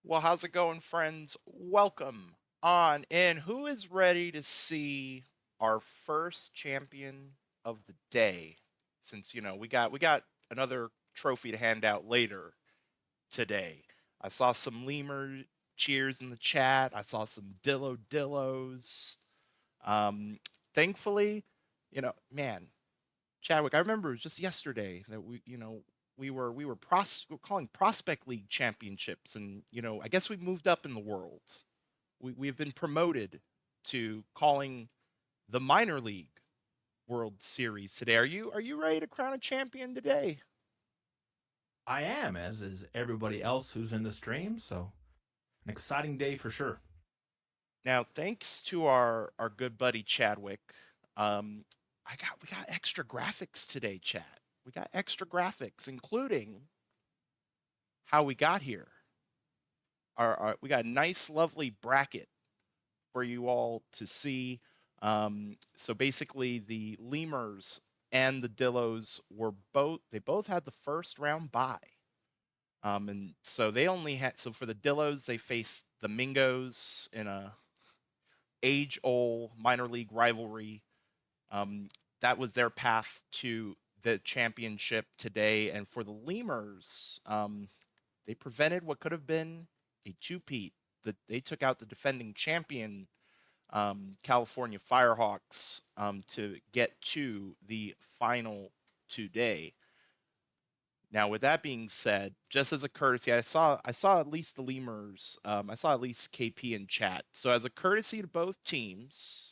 Well, how's it going, friends? Welcome on in. Who is ready to see our first champion of the day? Since we got another trophy to hand out later today. I saw some lemur cheers in the chat. I saw some dillos. Um, Thankfully, man, Chadwick, I remember it was just yesterday that we were calling prospect league championships, and I guess we moved up in the world. We've been promoted to calling the minor league World Series today. Are you ready to crown a champion today? I am, as is everybody else who's in the stream. So, an exciting day for sure. Now, thanks to our good buddy Chadwick, um, we got extra graphics today, Chad. We got extra graphics, including how we got here. We got a nice, lovely bracket for you all to see. So basically, the lemurs and the dillos they both had the first round bye. And so they only had so for the dillos they faced the Mingos in a age old minor league rivalry. Um, that was their path to the championship today. And for the lemurs, they prevented what could have been a two-peat. They took out the defending champion California Firehawks to get to the final today. Now, with that being said, just as a courtesy, I saw at least the lemurs. I saw at least KP in chat. So as a courtesy to both teams,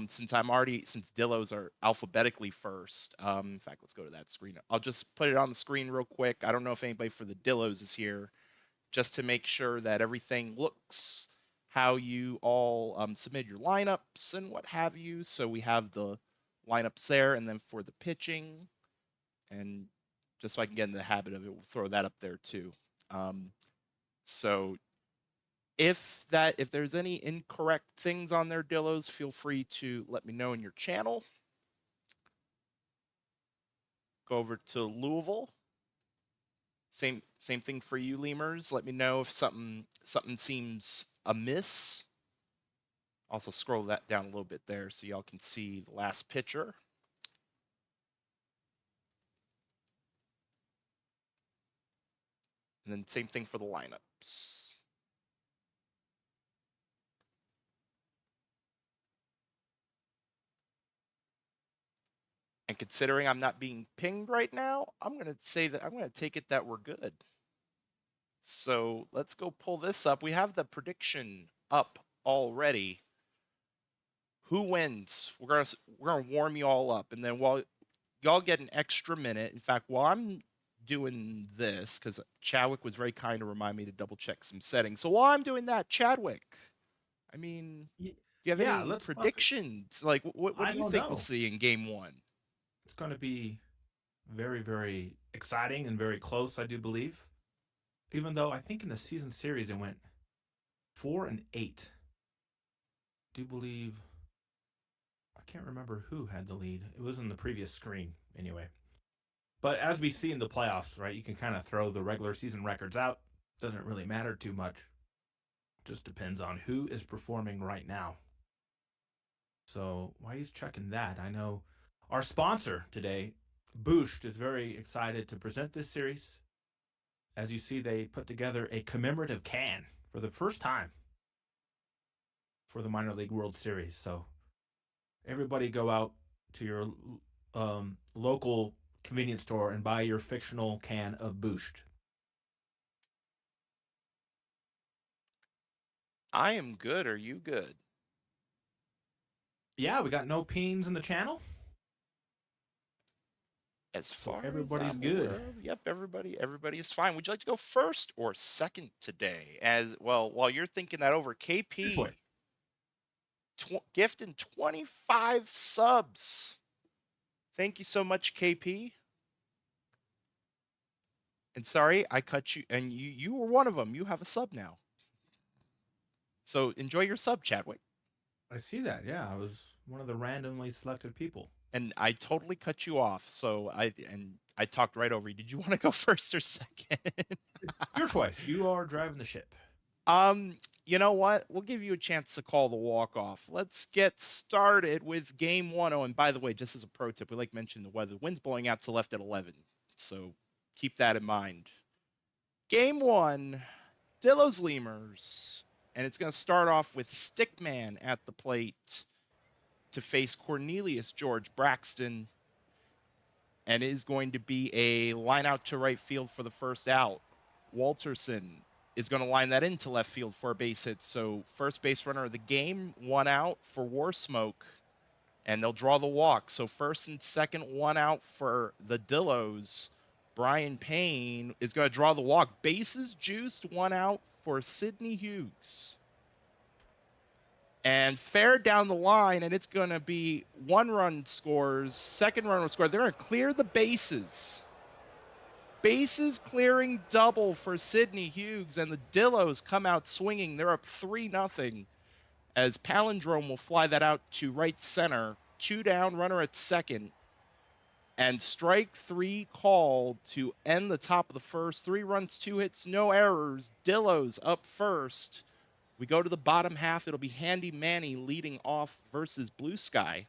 since Dillos are alphabetically first. In fact, let's go to that screen. I'll just put it on the screen real quick. I don't know if anybody for the Dillos is here, just to make sure that everything looks how you all submit your lineups and what have you. So we have the lineups there, and then for the pitching, and just so I can get in the habit of it, we'll throw that up there too. Um, so if there's any incorrect things on their Dillos, feel free to let me know in your channel. Go over to Louisville. Same thing for you, lemurs. Let me know if something seems amiss. Also scroll that down a little bit there so y'all can see the last picture. And then same thing for the lineups. And considering I'm not being pinged right now, I'm going to say that I'm going to take it that we're good. So let's go pull this up. We have the prediction up already. Who wins? We're gonna warm you all up, and then while y'all get an extra minute. In fact, while I'm doing this, because Chadwick was very kind to remind me to double check some settings. So while I'm doing that, Chadwick, I mean, Y- do you have Yeah, any let's talk. predictions? Like, what I do you don't think we'll know. see in Game One? It's going to be very, very exciting and very close, I do believe. Even though I think in the season series it went 4-8. I do believe I can't remember who had the lead. It was in the previous screen anyway. But as we see in the playoffs, right, you can kind of throw the regular season records out. Doesn't really matter too much. Just depends on who is performing right now. So while he's checking that, I know our sponsor today, Boost, is very excited to present this series. As you see, they put together a commemorative can for the first time for the Minor League World Series. So everybody go out to your local convenience store and buy your fictional can of Boost. I am good. Are you good? Yeah, we got no peens in the channel, As so far as everybody's I'm good. aware of, yep, everybody is fine. Would you like to go first or second today? As well, while you're thinking that over, Usually. KP gifting 25 subs. Thank you so much, KP. And sorry, I cut you, and you were one of them. You have a sub now. So enjoy your sub, Chadwick. I see that. Yeah, I was one of the randomly selected people. And I totally cut you off. So I talked right over you. Did you want to go first or second? your choice. You are driving the ship. Um, you know what? We'll give you a chance to call the walk off. Let's get started with game one. Oh, and by the way, just as a pro tip, we like mention the weather. The wind's blowing out to left at 11, so keep that in mind. Game one, Dillo's Lemurs, and it's going to start off with Stickman at the plate to face Cornelius George Braxton, and it is going to be a line out to right field for the first out. Walterson is going to line that into left field for a base hit. So first base runner of the game, one out for War Smoke, and they'll draw the walk. So first and second, one out for the Dillos. Brian Payne is going to draw the walk. Bases juiced, one out for Sidney Hughes. And fair down the line, and it's going to be one run scores, second run will score. They're going to clear the bases. Bases clearing double for Sidney Hughes, and the Dillos come out swinging. They're up 3-0 as Palindrome will fly that out to right center. 2 down, runner at second. And strike 3 called to end the top of the first. 3 runs, 2 hits, no errors. Dillos up first. We go to the bottom half. It'll be Handy Manny leading off versus Blue Sky.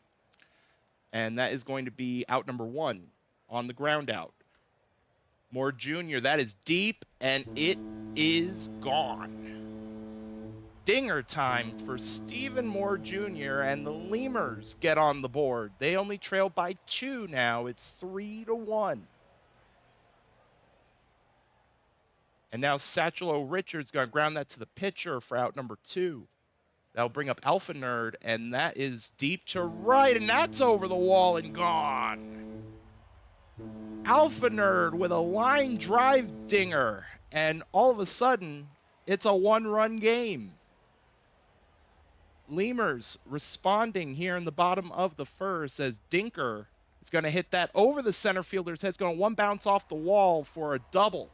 And that is going to be out number 1 on the ground out. Moore Jr., that is deep, and it is gone. Dinger time for Stephen Moore Jr., and the Lemurs get on the board. They only trail by 2 now. It's 3-1. And now Satchel Richards going to ground that to the pitcher for out number 2. That'll bring up Alpha Nerd, and that is deep to right, and that's over the wall and gone. Alpha Nerd with a line drive dinger, and all of a sudden, it's a 1-run game. Lemurs responding here in the bottom of the first as Dinker is going to hit that over the center fielder's head. It's going to one bounce off the wall for a double.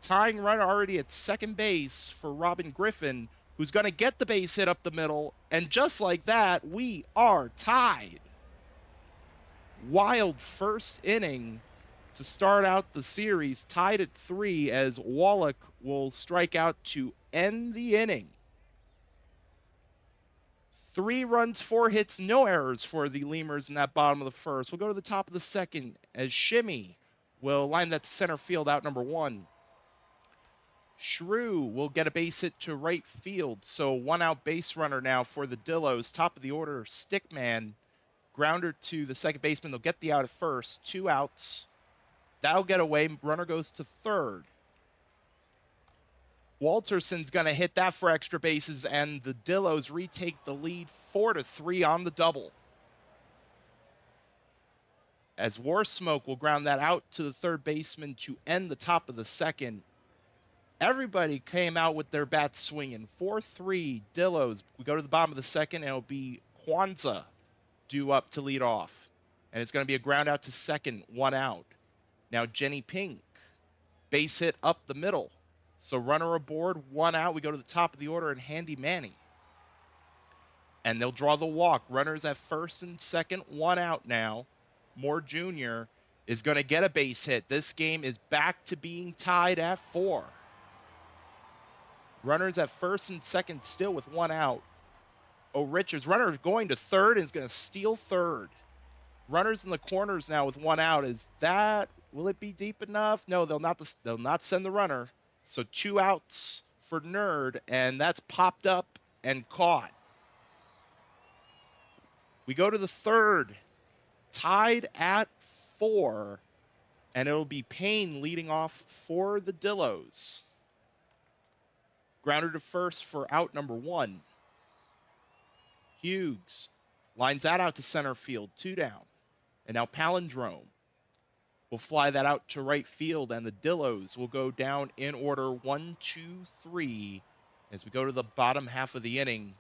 Tying runner already at second base for Robin Griffin, who's going to get the base hit up the middle. And just like that, we are tied. Wild first inning to start out the series, tied at 3 as Wallach will strike out to end the inning. 3 runs, 4 hits, no errors for the Lemurs in that bottom of the first. We'll go to the top of the second as Shimmy will line that to center field out number 1. Shrew will get a base hit to right field. So 1 out base runner now for the Dillos. Top of the order, Stickman. Grounder to the second baseman. They'll get the out at first. 2 outs. That'll get away. Runner goes to third. Walterson's going to hit that for extra bases, and the Dillos retake the lead 4-3 on the double. As War Smoke will ground that out to the third baseman to end the top of the second. Everybody came out with their bats swinging. 4-3 Dillos. We go to the bottom of the second, and it'll be Kwanzaa due up to lead off. And it's going to be a ground out to second, 1 out. Now Jenny Pink, base hit up the middle. So runner aboard, 1 out. We go to the top of the order and Handy Manny. And they'll draw the walk. Runners at first and second, 1 out now. Moore Jr. is going to get a base hit. This game is back to being tied at 4. Runners at first and second still with 1 out. Oh, Richards, runner going to third and is going to steal third. Runners in the corners now with 1 out. Is that, will it be deep enough? No, they'll not send the runner. So 2 outs for Nerd, and that's popped up and caught. We go to the third, tied at 4, and it'll be Payne leading off for the Dillos. Grounder to first for out number 1. Hughes lines that out to center field, 2 down. And now Palindrome will fly that out to right field, and the Dillos will go down in order 1, 2, 3 as we go to the bottom half of the inning.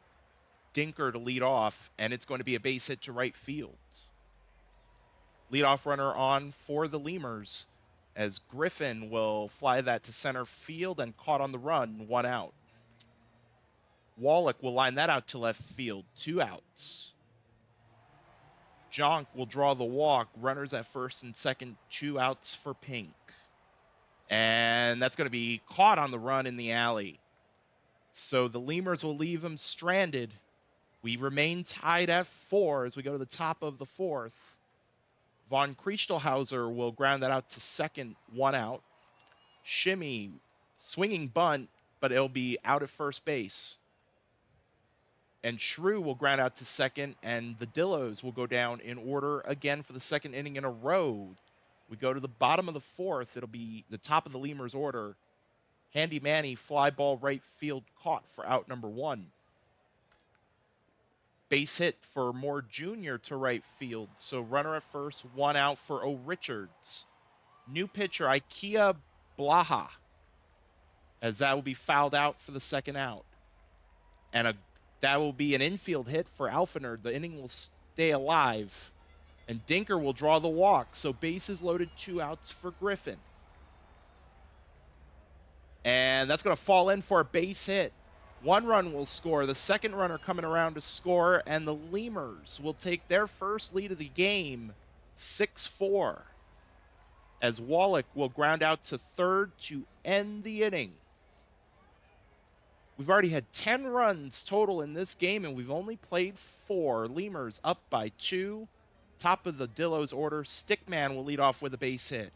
Dinker to lead off, and it's going to be a base hit to right field. Leadoff runner on for the Lemurs as Griffin will fly that to center field and caught on the run, 1 out. Wallach will line that out to left field, 2 outs. Jonk will draw the walk. Runners at first and second, 2 outs for Pink. And that's going to be caught on the run in the alley. So the Lemurs will leave him stranded. We remain tied at 4 as we go to the top of the 4th. Von Kriestelhauser will ground that out to second, 1 out. Shimmy, swinging bunt, but it'll be out at first base. And Shrew will ground out to second, and the Dillos will go down in order again for the second inning in a row. We go to the bottom of the 4th. It'll be the top of the Lemurs order. Handy Manny, fly ball right field caught for out number 1. Base hit for Moore Jr. to right field. So runner at first, 1 out for O. Richards. New pitcher, Ikea Blaha, as that will be fouled out for the second out. And that will be an infield hit for Alfener. The inning will stay alive. And Dinker will draw the walk. So bases loaded, 2 outs for Griffin. And that's going to fall in for a base hit. 1 run will score. The second runner coming around to score, and the Lemurs will take their first lead of the game, 6-4, as Wallach will ground out to third to end the inning. We've already had 10 runs total in this game, and we've only played 4. Lemurs up by 2. Top of the Dillos order, Stickman will lead off with a base hit.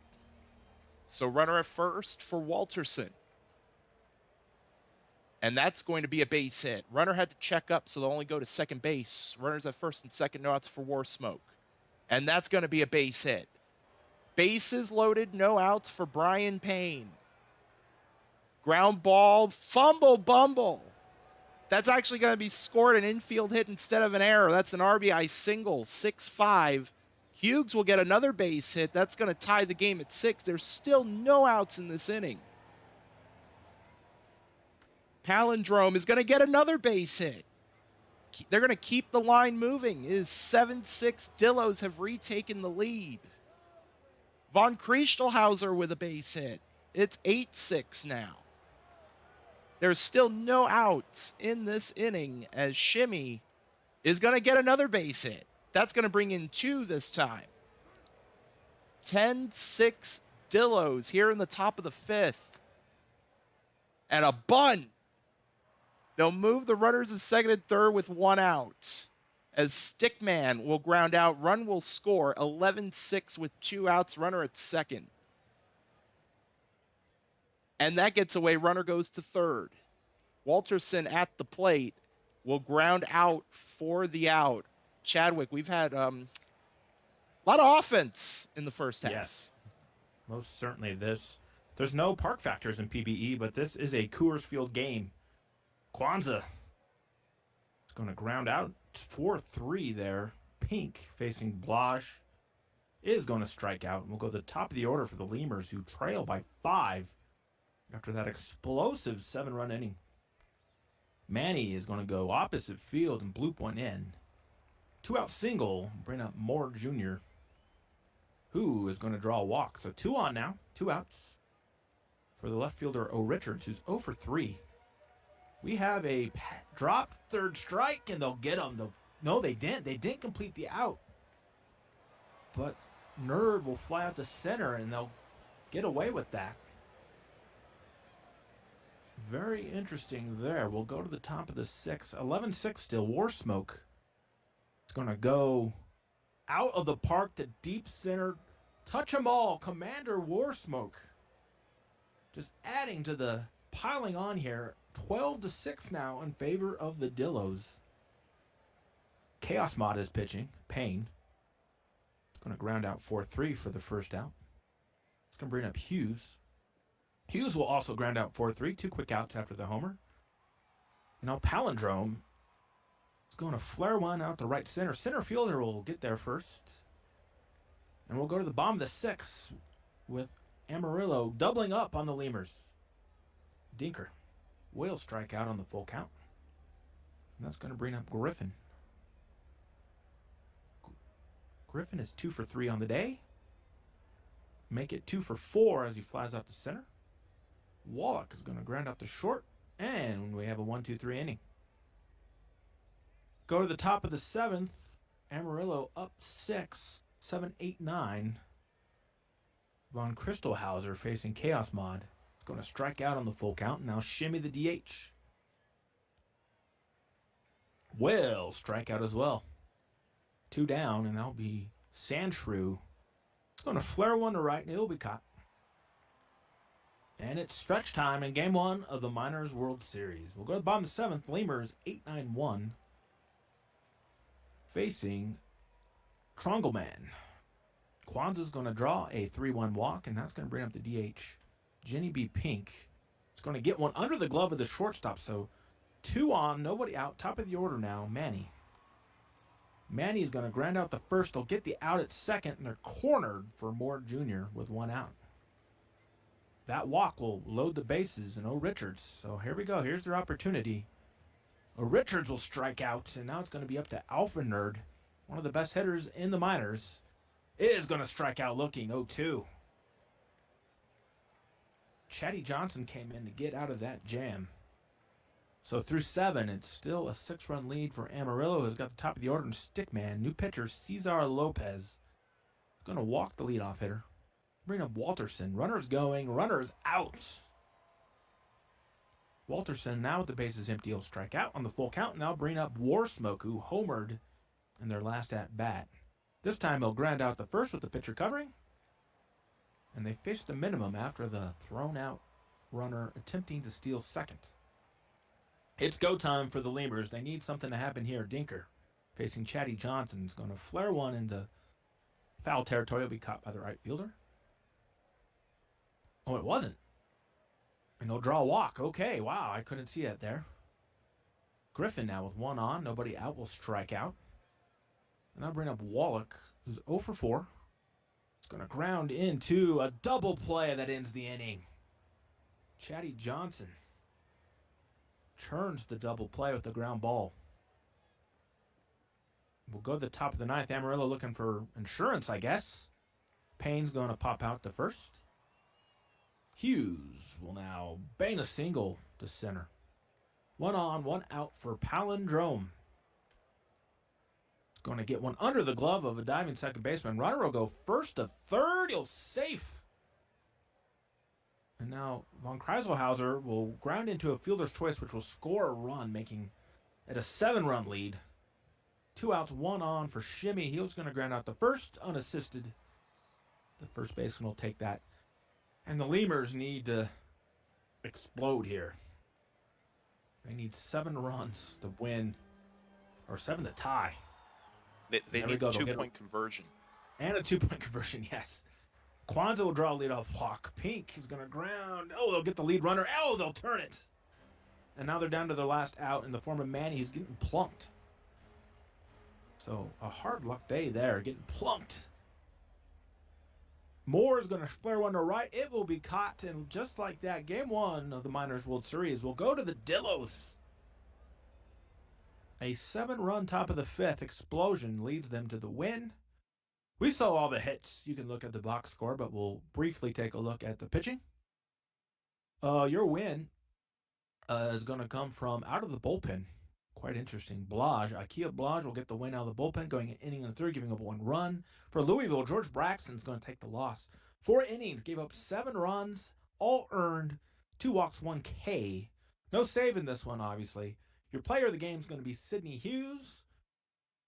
So runner at first for Walterson. And that's going to be a base hit. Runner had to check up, so they'll only go to second base. Runners at first and second, no outs for War Smoke. And that's going to be a base hit. Bases loaded, no outs for Brian Payne. Ground ball, fumble bumble. That's actually going to be scored an infield hit instead of an error. That's an RBI single, 6-5. Hughes will get another base hit. That's going to tie the game at 6. There's still no outs in this inning. Palindrome is going to get another base hit. They're going to keep the line moving. It is 7-6. Dillos have retaken the lead. Von Kriestelhauser with a base hit. It's 8-6 now. There's still no outs in this inning as Shimmy is going to get another base hit. That's going to bring in 2 this time. 10-6 Dillos here in the top of the 5th. And a bunt. They'll move the runners to second and third with 1 out. As Stickman will ground out, run will score, 11-6 with 2 outs, runner at second. And that gets away, runner goes to third. Walterson at the plate will ground out for the out. Chadwick, we've had a lot of offense in the first half. Yes, most certainly. There's no park factors in PBE, but this is a Coors Field game. Kwanzaa is going to ground out 4-3 there. Pink facing Blage is going to strike out. And we'll go to the top of the order for the Lemurs, who trail by 5 after that explosive 7-run inning. Manny is going to go opposite field and bloop one in. 2-out single, bring up Moore Jr., who is going to draw a walk. So 2 on now, 2 outs for the left fielder O. Richards, who's 0 for 3. We have a dropped third strike, and they'll get him. No, they didn't. They didn't complete the out. But Nerd will fly out to center, and they'll get away with that. Very interesting there. We'll go to the top of the 6th. 11-6 still. War Smoke is going to go out of the park to deep center. Touch 'em all. Commander War Smoke. Just adding to the piling on here. 12-6 now in favor of the Dillos. Chaos Mod is pitching. Payne. It's going to ground out 4-3 for the first out. It's going to bring up Hughes. Hughes will also ground out 4-3. 2 quick outs after the homer. Palindrome is going to flare one out to right center. Center fielder will get there first. And we'll go to the bottom of the 6th with Amarillo doubling up on the Lemurs. Dinker will strike out on the full count. And that's going to bring up Griffin. Griffin is 2 for 3 on the day. Make it 2 for 4 as he flies out to center. Wallach is going to ground out to short. And we have a 1-2-3 inning. Go to the top of the 7th. Amarillo up 6. 7, 8, 9. Von Christelhauser facing Chaos Mod. It's going to strike out on the full count and now shimmy the DH. Will strike out as well. 2 down, and that'll be Sandshrew. It's going to flare one to right, and it'll be caught. And it's stretch time in Game 1 of the Miners World Series. We'll go to the bottom of the 7th. Lemurs 8-9-1 facing Trongleman. Kwanzaa's going to draw a 3-1 walk, and that's going to bring up the DH. Jenny B. Pink is going to get one under the glove of the shortstop. So 2 on, nobody out. Top of the order now, Manny. Manny is going to ground out the first. They'll get the out at second, and they're cornered for Moore Jr. with 1 out. That walk will load the bases, and Richards. So here we go. Here's their opportunity. Richards will strike out, and now it's going to be up to Alpha Nerd, one of the best hitters in the minors. Is going to strike out looking 0-2. Chatty Johnson came in to get out of that jam. So through 7, it's still a 6-run lead for Amarillo, who's got the top of the order, and Stickman. New pitcher, Cesar Lopez, is going to walk the leadoff hitter. Bring up Walterson. Runners going, runners out. Walterson now with the bases empty will strike out on the full count. Now bring up Warsmoke, who homered in their last at bat. This time he'll ground out the first with the pitcher covering. And they fish the minimum after the thrown out runner attempting to steal second. It's go time for the Lemurs. They need something to happen here. Dinker facing Chatty Johnson is going to flare one into foul territory. Will be caught by the right fielder. Oh, it wasn't. And they'll draw a walk. Okay, wow, I couldn't see that there. Griffin now with 1 on. Nobody out will strike out. And I'll bring up Wallach, who's 0 for 4. It's going to ground into a double play that ends the inning. Chatty Johnson churns the double play with the ground ball. We'll go to the top of the 9th. Amarillo looking for insurance, I guess. Payne's going to pop out to first. Hughes will now bang a single to center. 1 on, 1 out for Palindrome. Going to get one under the glove of a diving second baseman. Runner will go first to third. He'll safe. And now Von Kreiselhauser will ground into a fielder's choice, which will score a run, making it a 7-run lead. 2 outs, 1 on for Shimmy. He was going to ground out the first, unassisted. The first baseman will take that. And the Lemurs need to explode here. They need 7 runs to win, or 7 to tie. They need a 2-point conversion. And a 2-point conversion, yes. Kwanzaa will draw a leadoff walk. Pink is going to ground. Oh, they'll get the lead runner. Oh, they'll turn it. And now they're down to their last out in the form of Manny, who's getting plunked. So a hard luck day there, getting plunked. Moore is going to flare one to right. It will be caught, and just like that, Game 1 of the Miners World Series will go to the Dillos. A 7-run top of the 5th explosion leads them to the win. We saw all the hits. You can look at the box score, but we'll briefly take a look at the pitching. Your win is going to come from out of the bullpen. Quite interesting. Ikea Blage will get the win out of the bullpen, going an inning and a third, giving up 1 run. For Louisville, George Braxton's going to take the loss. 4 innings, gave up 7 runs, all earned, 2 walks, 1 K. No save in this one, obviously. Your player of the game is going to be Sidney Hughes.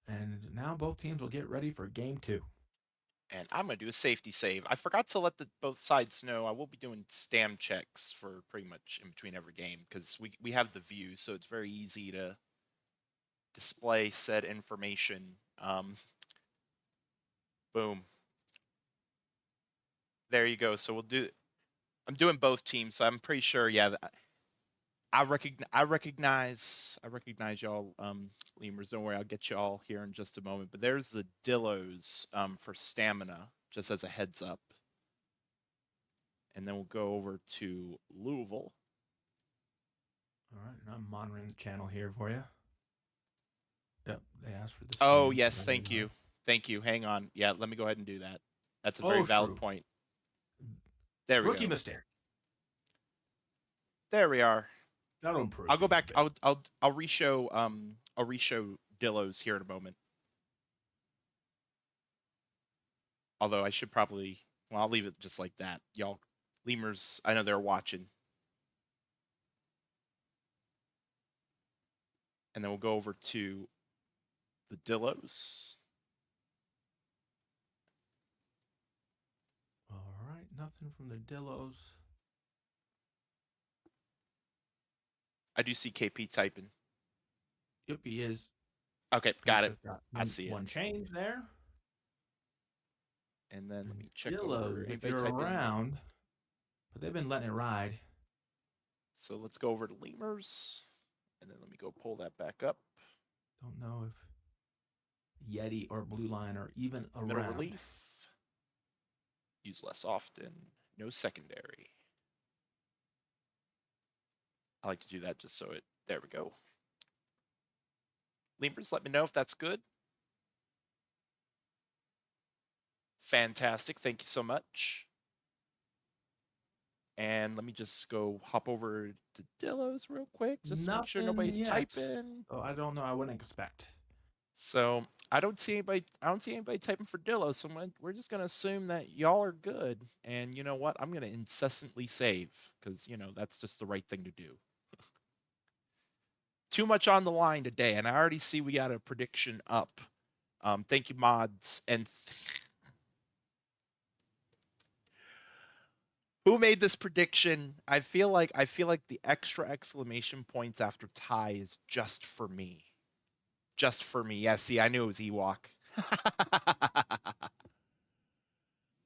And now both teams will get ready for Game 2. And I'm going to do a safety save. I forgot to let both sides know I will be doing stam checks for pretty much in between every game because we have the view, so it's very easy to display said information. Boom. There you go. So I'm doing both teams, so I'm pretty sure, yeah, I recognize y'all, Lemurs. Don't worry, I'll get y'all here in just a moment. But there's the Dillos for stamina, just as a heads up. And then we'll go over to Louisville. All right, and I'm monitoring the channel here for you. Yep, they asked for this. Oh, yes, thank you. Thank you. Hang on. Yeah, let me go ahead and do that. That's a very valid point. There we go. Rookie mistake. There we are. That'll improve. I'll go back. I'll reshow Dillos here in a moment. Although I should probably Well, I'll leave it just like that. Y'all, lemurs, I know they're watching. And then we'll go over to the Dillos. All right, nothing from the Dillos. I do see KP typing. Yep, he is. Okay, He's got it. just got I see it. one change there. And then let And me check over Dillos, if anybody you're typing. around, but they've been letting it ride. So let's go over to lemurs. And then let me go pull that back up. Don't know if Yeti or Blue Line are even Middle around. relief. Use less often. No secondary. I like to do that just so it. There we go. Lemurs, let me know if that's good. Fantastic. Thank you so much. And let me just go hop over to Dillos real quick, just to make sure Nothing nobody's yet. typing. Oh, I don't know. I wouldn't expect. So I don't see anybody. I don't see anybody typing for Dillos. So we're just gonna assume that y'all are good. And you know what? I'm gonna incessantly save because that's just the right thing to do. Too much on the line today, and I already see we got a prediction up. Thank you, mods, and who made this prediction? I feel like the extra exclamation points after tie is just for me. Just for me. Yeah, see, I knew it was Ewok.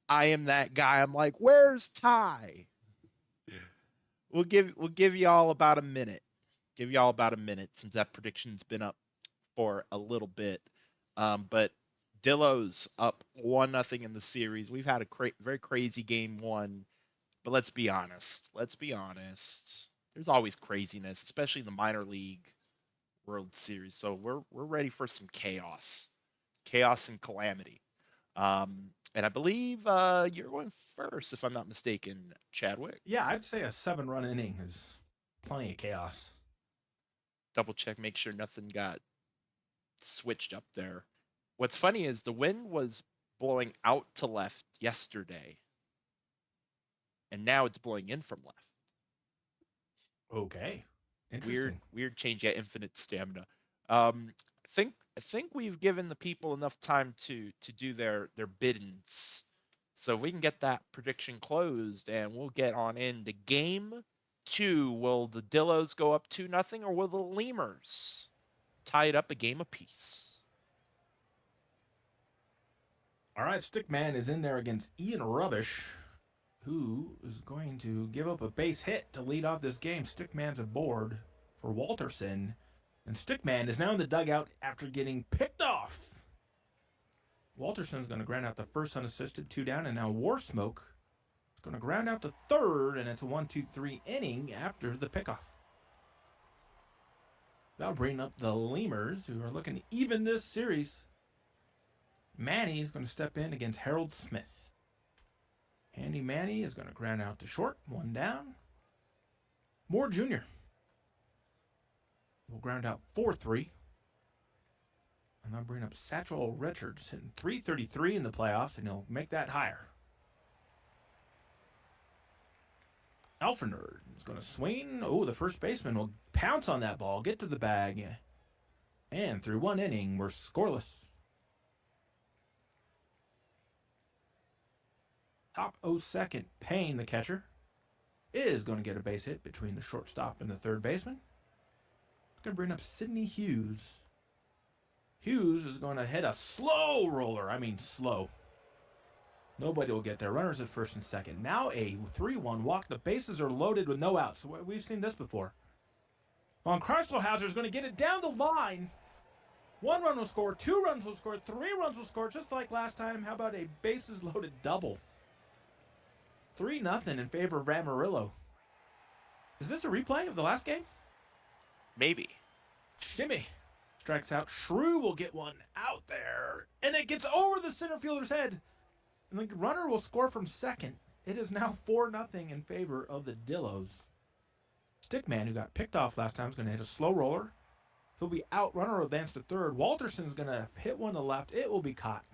I am that guy. I'm like, where's Ty? We'll give y'all about a minute. Give y'all about a minute since that prediction's been up for a little bit. But Dillo's up 1-0 in the series. We've had a very crazy game one, but let's be honest. Let's be honest. There's always craziness, especially in the minor league World Series. So we're ready for some chaos and calamity. And I believe you're going first, if I'm not mistaken, Chadwick. Yeah, I'd say a 7-run inning is plenty of chaos. Double check, make sure nothing got switched up there. What's funny is the wind was blowing out to left yesterday, and now it's blowing in from left. Okay. Weird, Interesting. weird change at infinite stamina. I think we've given the people enough time to do their biddings. So if we can get that prediction closed and we'll get on into game two. Will the Dillos go up 2-0 or will the Lemurs tie it up a game apiece? All right, Stickman is in there against Ian Rubbish, who is going to give up a base hit to lead off this game. Stickman's aboard for Walterson, and Stickman is now in the dugout after getting picked off. Walterson's going to ground out the first unassisted, 2 down, and now War Smoke is going to ground out the third, and it's a 1-2-3 inning after the pickoff. That'll bring up the Lemurs, who are looking to even this series. Manny is going to step in against Harold Smith. Handy Manny is going to ground out to short, 1 down. Moore Jr. will ground out 4-3. And I'll bring up Satchel Richards, hitting 333 in the playoffs, and he'll make that higher. Alfred is going to swing. Oh, the first baseman will pounce on that ball, get to the bag. And through 1 inning, we're scoreless. Top 02nd, Payne, the catcher, is going to get a base hit between the shortstop and the third baseman. It's going to bring up Sidney Hughes. Hughes is going to hit a slow roller. I mean, slow. Nobody will get there. Runners at first and second. Now a 3-1 walk. The bases are loaded with no outs. We've seen this before. Von Kreislerhauser is going to get it down the line. 1 run will score, 2 runs will score, 3 runs will score, just like last time. How about a bases loaded double? 3-0 in favor of Ramarillo. Is this a replay of the last game? Maybe. Shimmy strikes out. Shrew will get one out there. And it gets over the center fielder's head. And the runner will score from second. It is now 4-0 in favor of the Dillos. Stickman, who got picked off last time, is going to hit a slow roller. He'll be out. Runner will advance to third. Walterson's going to hit one to left. It will be caught.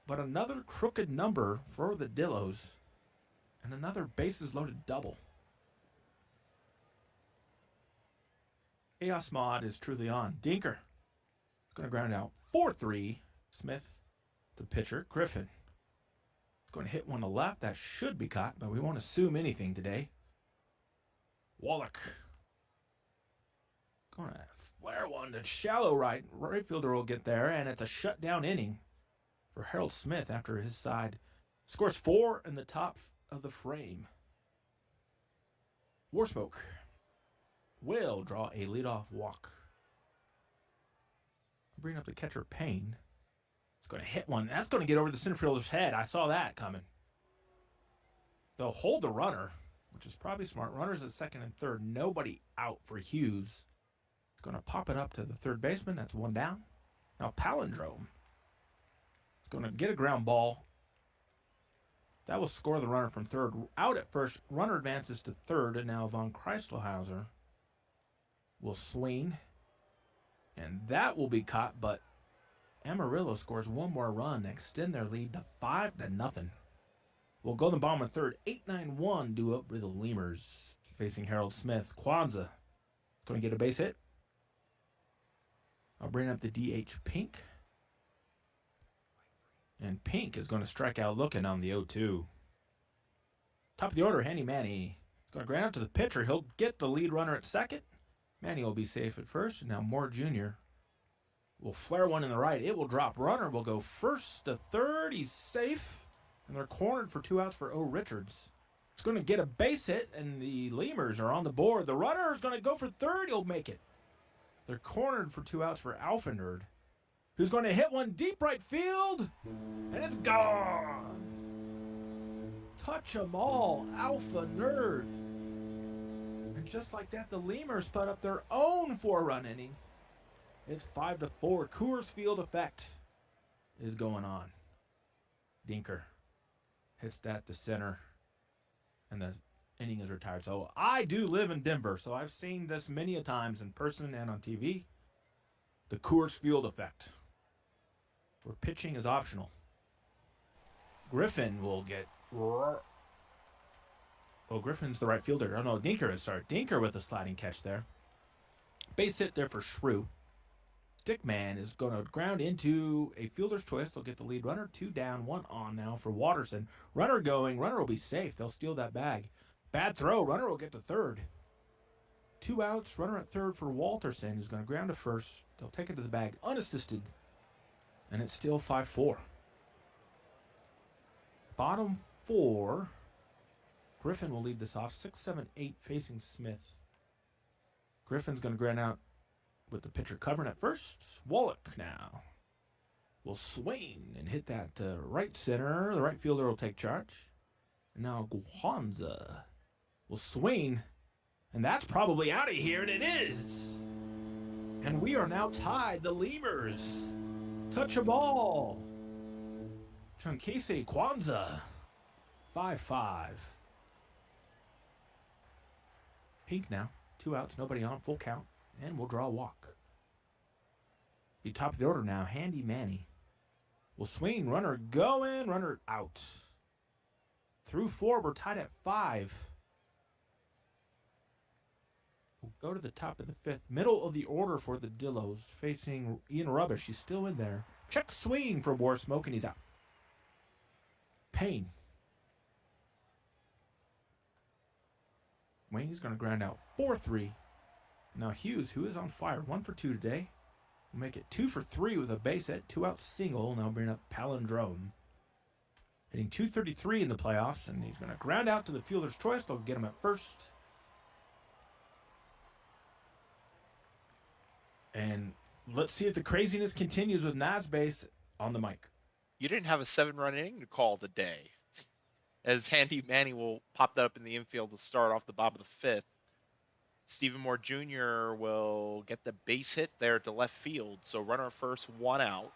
but another crooked number for the Dillos, and another bases loaded double. Chaos Mod is truly on. Dinker is going to ground out 4-3. Smith, the pitcher. Griffin is going to hit one to left. That should be caught, but we won't assume anything today. Wallach going to flare one to shallow right. Right fielder will get there, and it's a shutdown inning for Harold Smith after his side scores 4 in the top of the frame. Warsmoke will draw a leadoff walk. Bring up the catcher Payne. It's going to hit one. That's going to get over the center fielder's head. I saw that coming. They'll hold the runner, which is probably smart. Runners at second and third. Nobody out for Hughes. It's going to pop it up to the third baseman. That's one down. Now Palindrome. It's going to get a ground ball. That will score the runner from third. Out at first. Runner advances to third. And now Von Kreistelhauser will swing. And that will be caught, but Amarillo scores one more run, extend their lead to 5-0. We'll go the bomb in third. 8-9-1 due up with the Lemurs facing Harold Smith. Kwanzaa going to get a base hit. I'll bring up the DH Pink. And Pink is going to strike out looking on the 0-2. Top of the order, Handy Manny. Going to ground out to the pitcher. He'll get the lead runner at second. Manny will be safe at first. And now Moore Jr. will flare one in the right. It will drop. Runner will go first to third. He's safe. And they're cornered for 2 outs for O. Richards. It's going to get a base hit, and the Lemurs are on the board. The runner is going to go for third. He'll make it. They're cornered for 2 outs for Alfenerd, who's going to hit one deep right field, and it's gone. Touch 'em all, Alpha Nerd. And just like that, the Lemurs put up their own 4-run inning. It's 5-4. Coors Field effect is going on. Dinker hits that to center, and the inning is retired. So I do live in Denver, so I've seen this many a times in person and on TV. The Coors Field effect, where pitching is optional. Griffin will get... Oh, Griffin's the right fielder. Oh, no, Dinker is, sorry. Dinker with a sliding catch there. Base hit there for Shrew. Stickman is going to ground into a fielder's choice. They'll get the lead runner. 2 down, 1 on now for Watterson. Runner going. Runner will be safe. They'll steal that bag. Bad throw. Runner will get to third. 2 outs. Runner at third for Walterson, who's going to ground to first. They'll take it to the bag unassisted. And it's still 5-4. Bottom 4. Griffin will lead this off. 6, 7, 8 facing Smith. Griffin's going to ground out with the pitcher covering at first. Wallach now will swing and hit that right center. The right fielder will take charge. And now Kwanzaa will swing. And that's probably out of here, and it is. And we are now tied. The Lemurs touch a ball. Chunkese Kwanzaa. 5-5. Pink now. 2 outs, nobody on, full count. And we'll draw a walk. The top of the order now, Handy Manny. Will swing, runner going, runner out. Through 4, we're tied at 5. We'll go to the top of the 5th. Middle of the order for the Dillos, facing Ian Rubbish. He's still in there. Check swing for Warsmoke, and he's out. Payne. Wayne's going to ground out 4-3. Now Hughes, who is on fire, 1 for 2 today, will make it 2 for 3 with a base hit, 2-out single. Now bring up Palindrome, hitting .233 in the playoffs, and he's going to ground out to the fielder's choice. They'll get him at first. And let's see if the craziness continues with nasbase on the mic. You didn't have a 7-run inning to call the day, as Handy Manny will pop that up in the infield to start off the bottom of the 5th. Stephen Moore Jr. will get the base hit there to left field. So runner first, 1 out.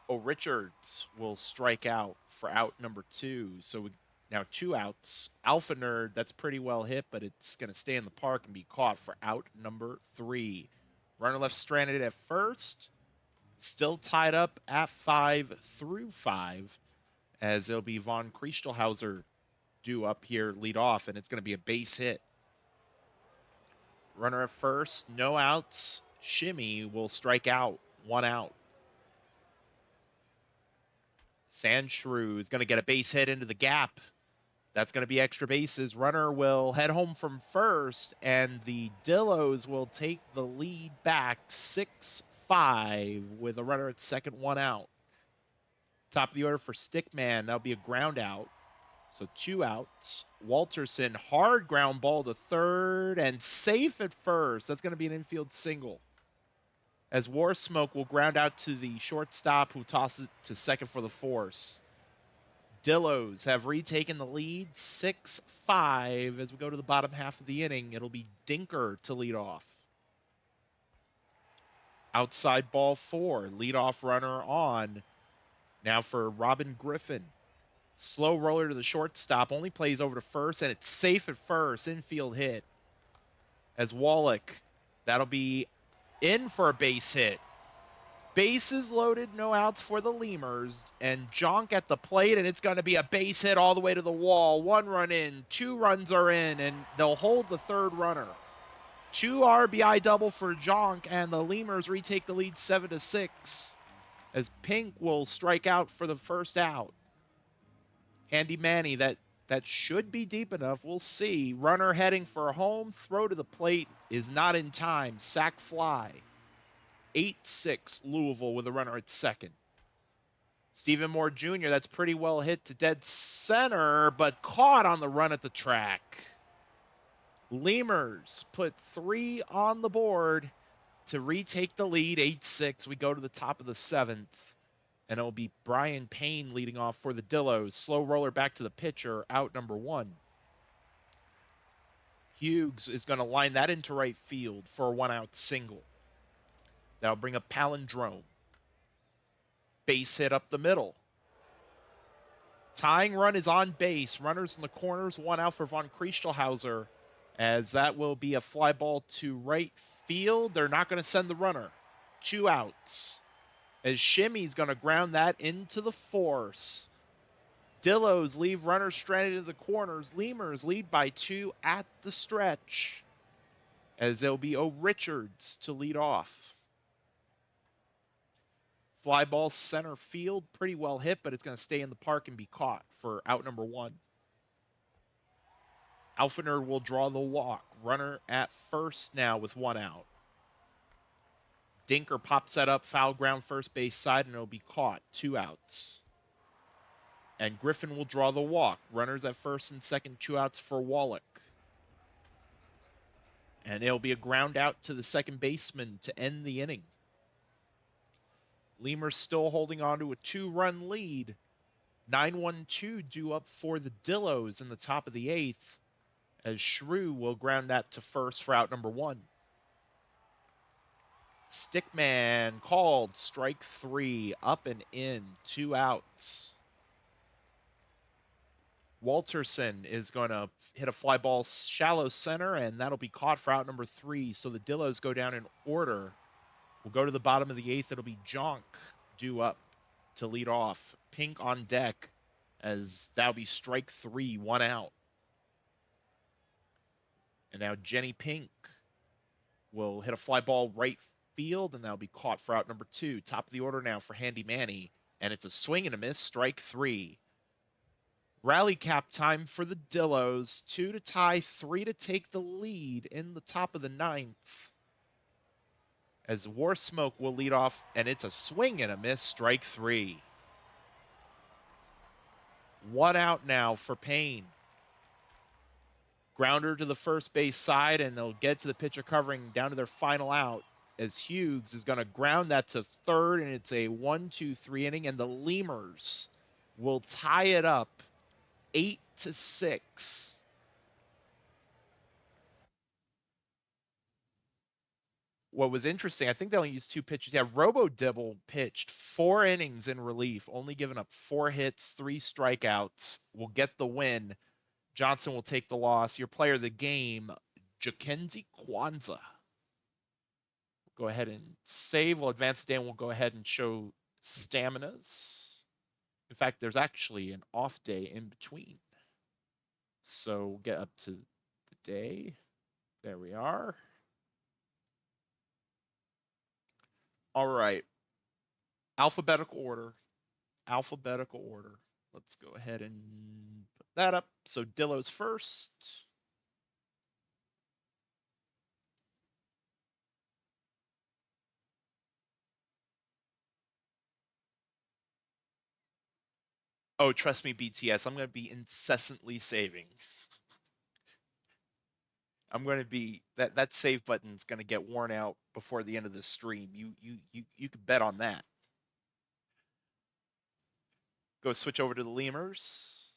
O. Richards will strike out for out number 2. So now 2 outs. Alpha Nerd, that's pretty well hit, but it's going to stay in the park and be caught for out number 3. Runner left stranded at first. Still tied up at 5-5, as it'll be Von Kriestelhauser due up here, lead off, and it's going to be a base hit. Runner at first, no outs. Shimmy will strike out, 1 out. Sandshrew is going to get a base hit into the gap. That's going to be extra bases. Runner will head home from first, and the Dillos will take the lead back 6-5 with a runner at second, 1 out. Top of the order for Stickman. That'll be a ground out. So 2 outs. Walterson, hard ground ball to third and safe at first. That's going to be an infield single. As War Smoke will ground out to the shortstop, who tosses it to second for the force. Dillos have retaken the lead 6-5 as we go to the bottom half of the inning. It'll be Dinker to lead off. Outside ball 4, leadoff runner on. Now for Robin Griffin. Slow roller to the shortstop, only plays over to first, and it's safe at first. Infield hit. As Wallach, that'll be in for a base hit. Bases loaded, no outs for the Lemurs, and Jonk at the plate, and it's going to be a base hit all the way to the wall. 1 run in, 2 runs are in, and they'll hold the third runner. 2 RBI double for Jonk, and the Lemurs retake the lead 7-6, as Pink will strike out for the first out. Andy Manny, that should be deep enough. We'll see. Runner heading for a home. Throw to the plate is not in time. Sac fly. 8-6 Louisville with a runner at second. Stephen Moore Jr., that's pretty well hit to dead center, but caught on the run at the track. Lemurs put 3 on the board to retake the lead, 8-6. We go to the top of the 7th, and it'll be Brian Payne leading off for the Dillos. Slow roller back to the pitcher, out number 1. Hughes is going to line that into right field for a 1-out single. That'll bring up Palindrome. Base hit up the middle. Tying run is on base. Runners in the corners, 1 out for Von Kriestelhauser, as that will be a fly ball to right field. They're not going to send the runner. 2 outs. As Shimmy's going to ground that into the force. Dillos leave runners stranded in the corners. Lemurs lead by 2 at the stretch, as there'll be O. Richards to lead off. Fly ball center field, pretty well hit, but it's going to stay in the park and be caught for out number 1. Alfiner will draw the walk. Runner at first now with 1 out. Dinker pops that up, foul ground first base side, and it'll be caught. 2 outs. And Griffin will draw the walk. Runners at first and second, 2 outs for Wallach. And it'll be a ground out to the second baseman to end the inning. Lemurs still holding on to a 2-run lead. 9-1-2 due up for the Dillos in the top of the 8th, as Shrew will ground that to first for out number 1. Stickman called, strike 3, up and in, 2 outs. Walterson is going to hit a fly ball shallow center, and that'll be caught for out number 3. So the Dillos go down in order. We'll go to the bottom of the 8th. It'll be Jonk due up to lead off. Pink on deck, as that'll be strike 3, 1 out. And now Jenny Pink will hit a fly ball right field, and that'll be caught for out number 2. Top of the order now for Handy Manny, and it's a swing and a miss, strike 3. Rally cap time for the Dillos. 2 to tie, 3 to take the lead in the top of the 9th. As War Smoke will lead off, and it's a swing and a miss, strike 3. 1 out now for Payne. Grounder to the first base side, and they'll get to the pitcher covering down to their final out, as Hughes is going to ground that to third, and it's a 1-2-3 inning, and the Lemurs will tie it up 8-6. What was interesting, I think they only used 2 pitches. Yeah, Robo Dibble pitched 4 innings in relief, only giving up 4 hits, 3 strikeouts. Will get the win. Johnson will take the loss. Your player of the game, Jackenzie Kwanzaa. Go ahead and save. We'll advance today and we'll go ahead and show staminas. In fact, there's actually an off day in between. So we'll get up to the day. There we are. All right. Alphabetical order. Alphabetical order. Let's go ahead and put that up. So Dillo's first. Oh, trust me, BTS, I'm going to be incessantly saving. I'm going to be that save button's going to get worn out before the end of the stream. You could bet on that. Go switch over to the lemurs.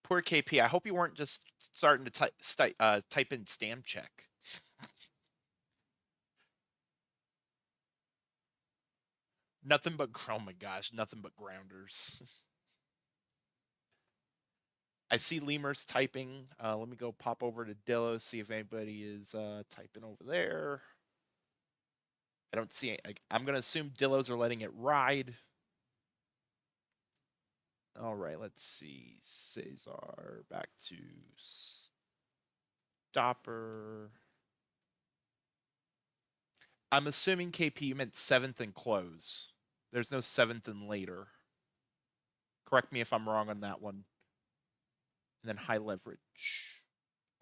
Poor KP. I hope you weren't just starting to type in stam check. Nothing but, oh my gosh, nothing but grounders. I see lemurs typing. Let me go pop over to Dillo, see if anybody is typing over there. I don't see it. I'm going to assume Dillos are letting it ride. All right, let's see. Cesar back to stopper. I'm assuming KP meant 7th and close. There's no 7th and later. Correct me if I'm wrong on that one. And then high leverage.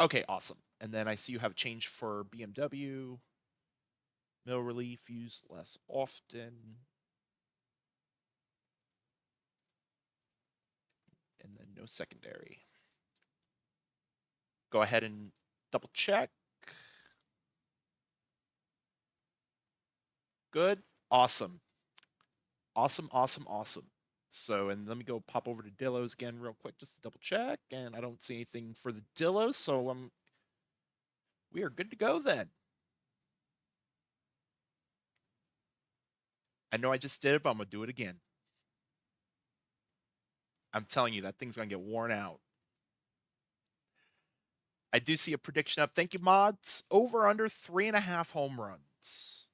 Okay, awesome. And then I see you have a change for BMW. Mill relief used less often. And then no secondary. Go ahead and double check. Good. Awesome. Awesome, awesome, awesome. So, and let me go pop over to Dillos again real quick just to double check. And I don't see anything for the Dillos, so we are good to go then. I know I just did it, but I'm going to do it again. I'm telling you, that thing's going to get worn out. I do see a prediction up. Thank you, mods. Over under 3.5 home runs.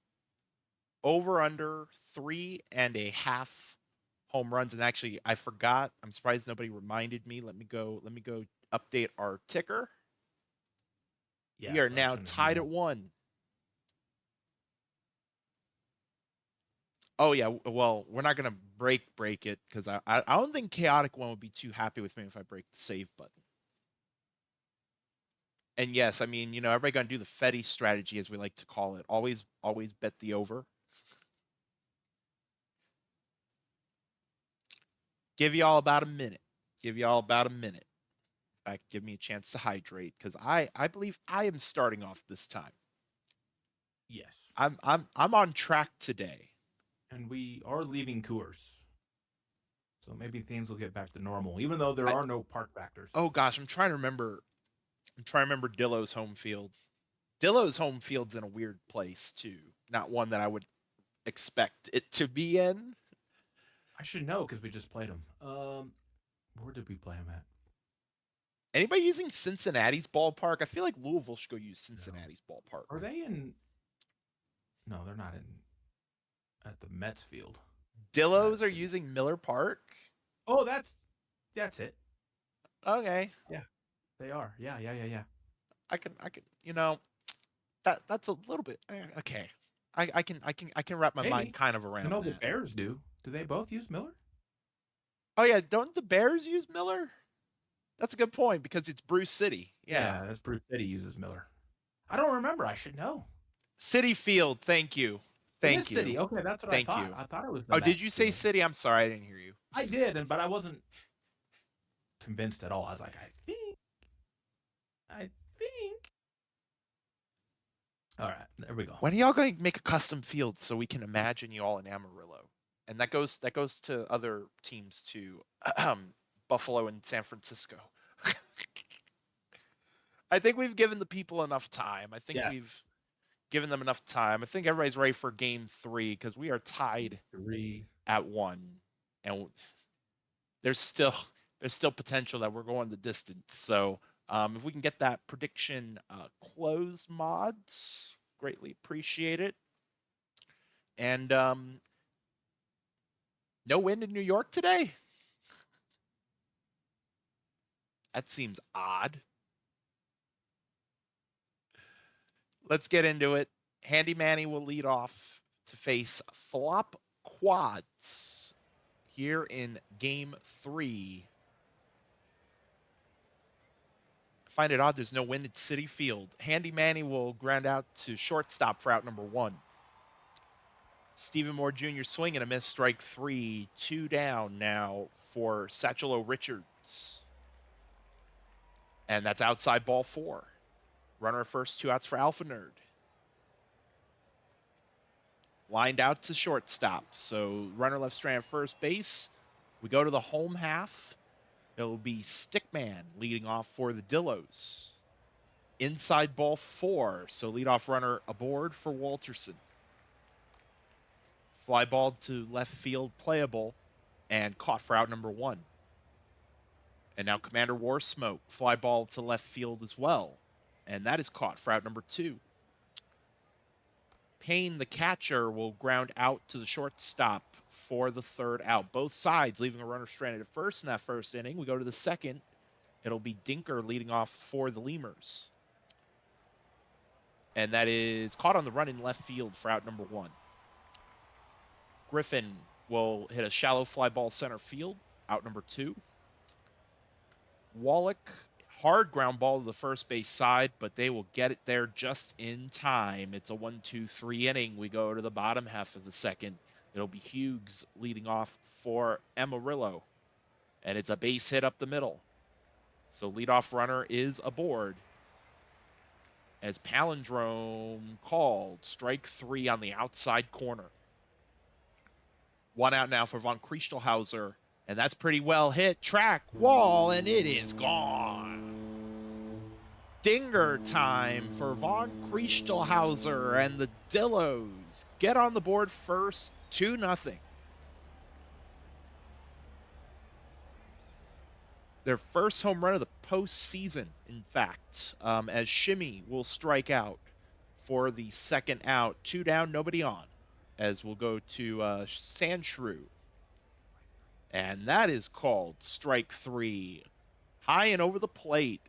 Over under 3.5 home runs. And actually, I forgot. I'm surprised nobody reminded me. Let me go update our ticker. Yes, We are I was now gonna do tied that. at 1. Oh yeah, well, we're not gonna break it because I don't think Chaotic One would be too happy with me if I break the save button. And yes, I mean, everybody gonna do the Fetty strategy as we like to call it. Always bet the over. Give y'all about a minute. Give y'all about a minute. In fact, give me a chance to hydrate because I believe I am starting off this time. Yes, I'm on track today. and we are leaving Coors, so maybe things will get back to normal, even though there I, are no park factors. oh gosh, I'm trying to remember. I'm trying to remember Dillo's home field. Dillo's home field's in a weird place too. Not one that I would expect it to be in. I should know because we just played them. Where did we play them at? Anybody using Cincinnati's ballpark? I feel like Louisville should go use No. Cincinnati's ballpark. Are they in? No, they're not in. At the Mets field. Dillos are That's using Miller Park. Oh, that's it. Okay, Yeah, they are. Yeah. I can that's a little bit okay. I can wrap my mind Maybe. kind of I around know the that. Bears do. Do they both use Miller? Oh yeah, don't the Bears use Miller? That's a good point because it's Bruce City. Yeah. Yeah, that's Bruce City uses Miller. I don't remember. I should know. City Field, thank you. It is Thank you. City. Okay, that's what I Thank thought. you. I thought it was the Oh, did Mets you say field. City? I'm sorry, I didn't hear you. I did, but I wasn't convinced at all. I was like, I think. All right, there we go. When are y'all going to make a custom field so we can imagine you all in Amarillo? And that goes to other teams too, Buffalo and San Francisco. I think we've given the people enough time. I think Yes, we've giving them enough time. I think everybody's ready for game 3 because we are tied 3. at 1, and there's still there's still potential that we're going the distance. So if we can get that prediction closed, mods, greatly appreciate it. And no wind in New York today. That seems odd. Let's get into it. Handy Manny will lead off to face flop quads here in game 3. I find it odd there's no wind at Citi Field. Handy Manny will ground out to shortstop for out number 1. Stephen Moore Jr. swing and a miss, strike 3. 2 down now for Satchelo Richards. And that's outside ball 4. Runner first, 2 outs for Alpha Nerd. Lined out to shortstop. So runner left strand first base. We go to the home half. It'll be Stickman leading off for the Dillos. Inside ball 4. So leadoff runner aboard for Walterson. Fly ball to left field, playable, and caught for out number 1. And now Commander War Smoke, fly ball to left field as well. And that is caught for out number 2. Payne, the catcher, will ground out to the shortstop for the 3rd out. Both sides leaving a runner stranded at first in that first inning. We go to the 2nd. It'll be Dinker leading off for the Lemurs. And that is caught on the run in left field for out number 1. Griffin will hit a shallow fly ball center field, out number 2. Wallach, hard ground ball to the first base side, but they will get it there just in time. It's a 1-2-3 inning. We go to the bottom half of the 2nd. It'll be Hughes leading off for Amarillo. And it's a base hit up the middle. So leadoff runner is aboard. As Palindrome called, strike 3 on the outside corner. 1 out now for von Kriestelhauser, and that's pretty well hit. Track, wall, and it is gone. Dinger time for von Kriestelhauser, and the Dillos get on the board first, 2-0. Their first home run of the postseason, in fact, as Shimmy will strike out for the 2nd out. 2 down, nobody on, as we'll go to Sandshrew. And that is called strike 3. High and over the plate.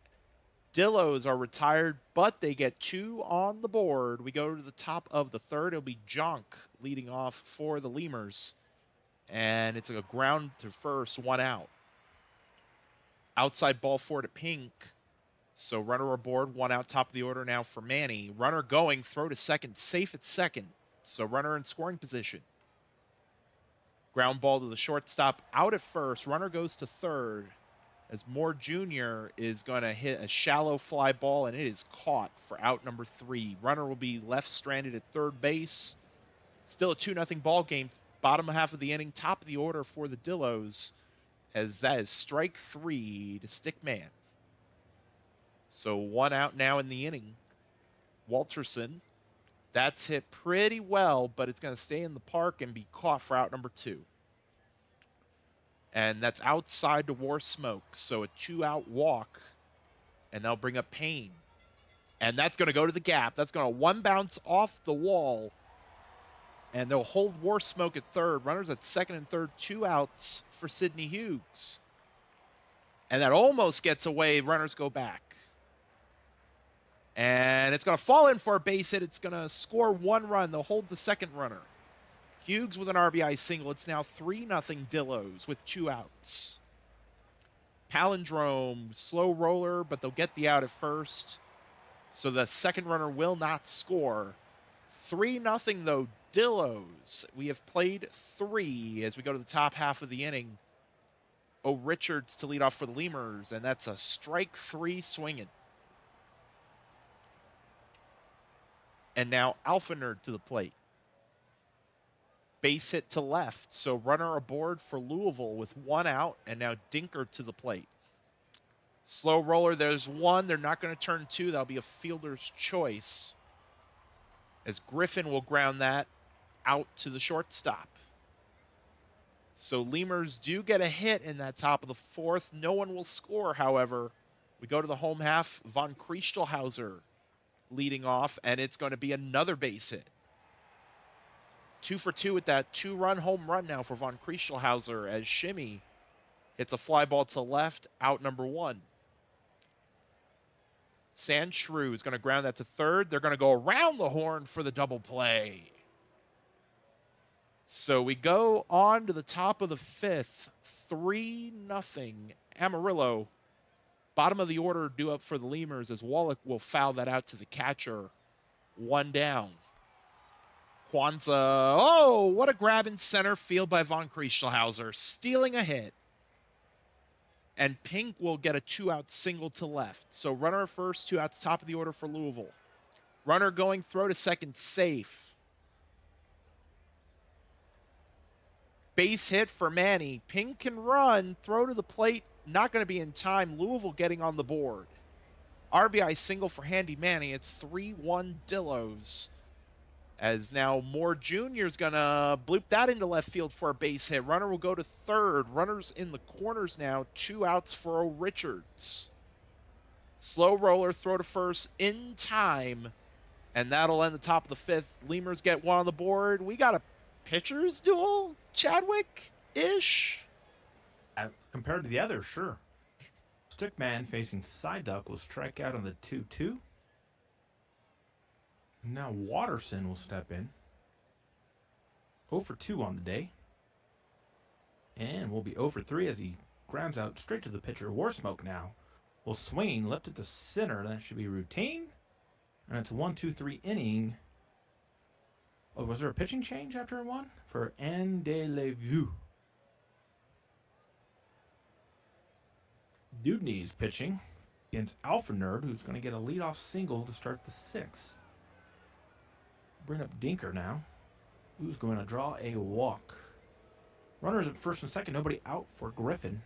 Dillos are retired, but they get 2 on the board. We go to the top of the 3rd. It'll be Jonk leading off for the Lemurs. And it's a ground to first, 1 out. Outside ball 4 to Pink. So runner aboard, 1 out, top of the order now for Manny. Runner going, throw to 2nd, safe at 2nd. So runner in scoring position. Ground ball to the shortstop, out at 1st. Runner goes to 3rd. As Moore Jr. is going to hit a shallow fly ball, and it is caught for out number 3. Runner will be left stranded at 3rd base. Still a 2-0 ball game. Bottom half of the inning, top of the order for the Dillos, as that is strike 3 to Stickman. So 1 out now in the inning. Walterson, that's hit pretty well, but it's going to stay in the park and be caught for out number 2. And that's outside to War Smoke, so a 2-out walk, and they'll bring up Payne. And that's going to go to the gap. That's going to 1 bounce off the wall, and they'll hold War Smoke at 3rd. Runners at 2nd and 3rd, 2 outs for Sidney Hughes. And that almost gets away. Runners go back. And it's going to fall in for a base hit. It's going to score 1 run. They'll hold the 2nd runner. Hughes with an RBI single. It's now 3-0 Dillos with 2 outs. Palindrome, slow roller, but they'll get the out at 1st. So the 2nd runner will not score. 3-0 though, Dillos. We have played 3 as we go to the top half of the inning. Richards to lead off for the Lemurs, and that's a strike 3 swinging. And now Alpha Nerd to the plate. Base hit to left, so runner aboard for Louisville with 1 out, and now Dinker to the plate. Slow roller, there's 1. They're not going to turn 2. That'll be a fielder's choice. as Griffin will ground that out to the shortstop. So Lemurs do get a hit in that top of the fourth. No one will score, however. We go to the home half. Von Kriestelhauser leading off, and it's going to be another base hit. 2 for 2 with that 2-run home run now for Von Kriestelhauser as Shimmy hits a fly ball to left, out number 1. Sandshrew is going to ground that to third. They're going to go around the horn for the double play. So we go on to the top of the fifth, 3-0 Amarillo. Bottom of the order due up for the Lemurs as Wallach will foul that out to the catcher. 1 down. Kwanzaa, oh, what a grab in center field by Von Kriestelhauser, stealing a hit. And Pink will get a 2-out single to left. So runner at first, 2 outs, top of the order for Louisville. Runner going, throw to second, safe. Base hit for Manny. Pink can run, throw to the plate, not going to be in time. Louisville getting on the board. RBI single for Handy Manny. It's 3-1 Dillos. As now Moore Jr. is going to bloop that into left field for a base hit. Runner will go to third. Runners in the corners now. 2 outs for O'Richards. Slow roller, throw to first in time. And that'll end the top of the fifth. Lemurs get 1 on the board. We got a pitcher's duel, Chadwick-ish. Compared to the others, sure. Stickman facing Side Duck will strike out on the 2-2. Now Watterson will step in. 0 for 2 on the day. And will be 0 for 3 as he grounds out straight to the pitcher. Warsmoke now will swing, left it to center. That should be routine. And it's a 1-2-3 inning. Oh, was there a pitching change after 1? For Andelevue. Dudney's pitching against Alpha Nerd, who's going to get a leadoff single to start the 6th. Bring up Dinker now, who's going to draw a walk. Runners at first and second, nobody out for Griffin.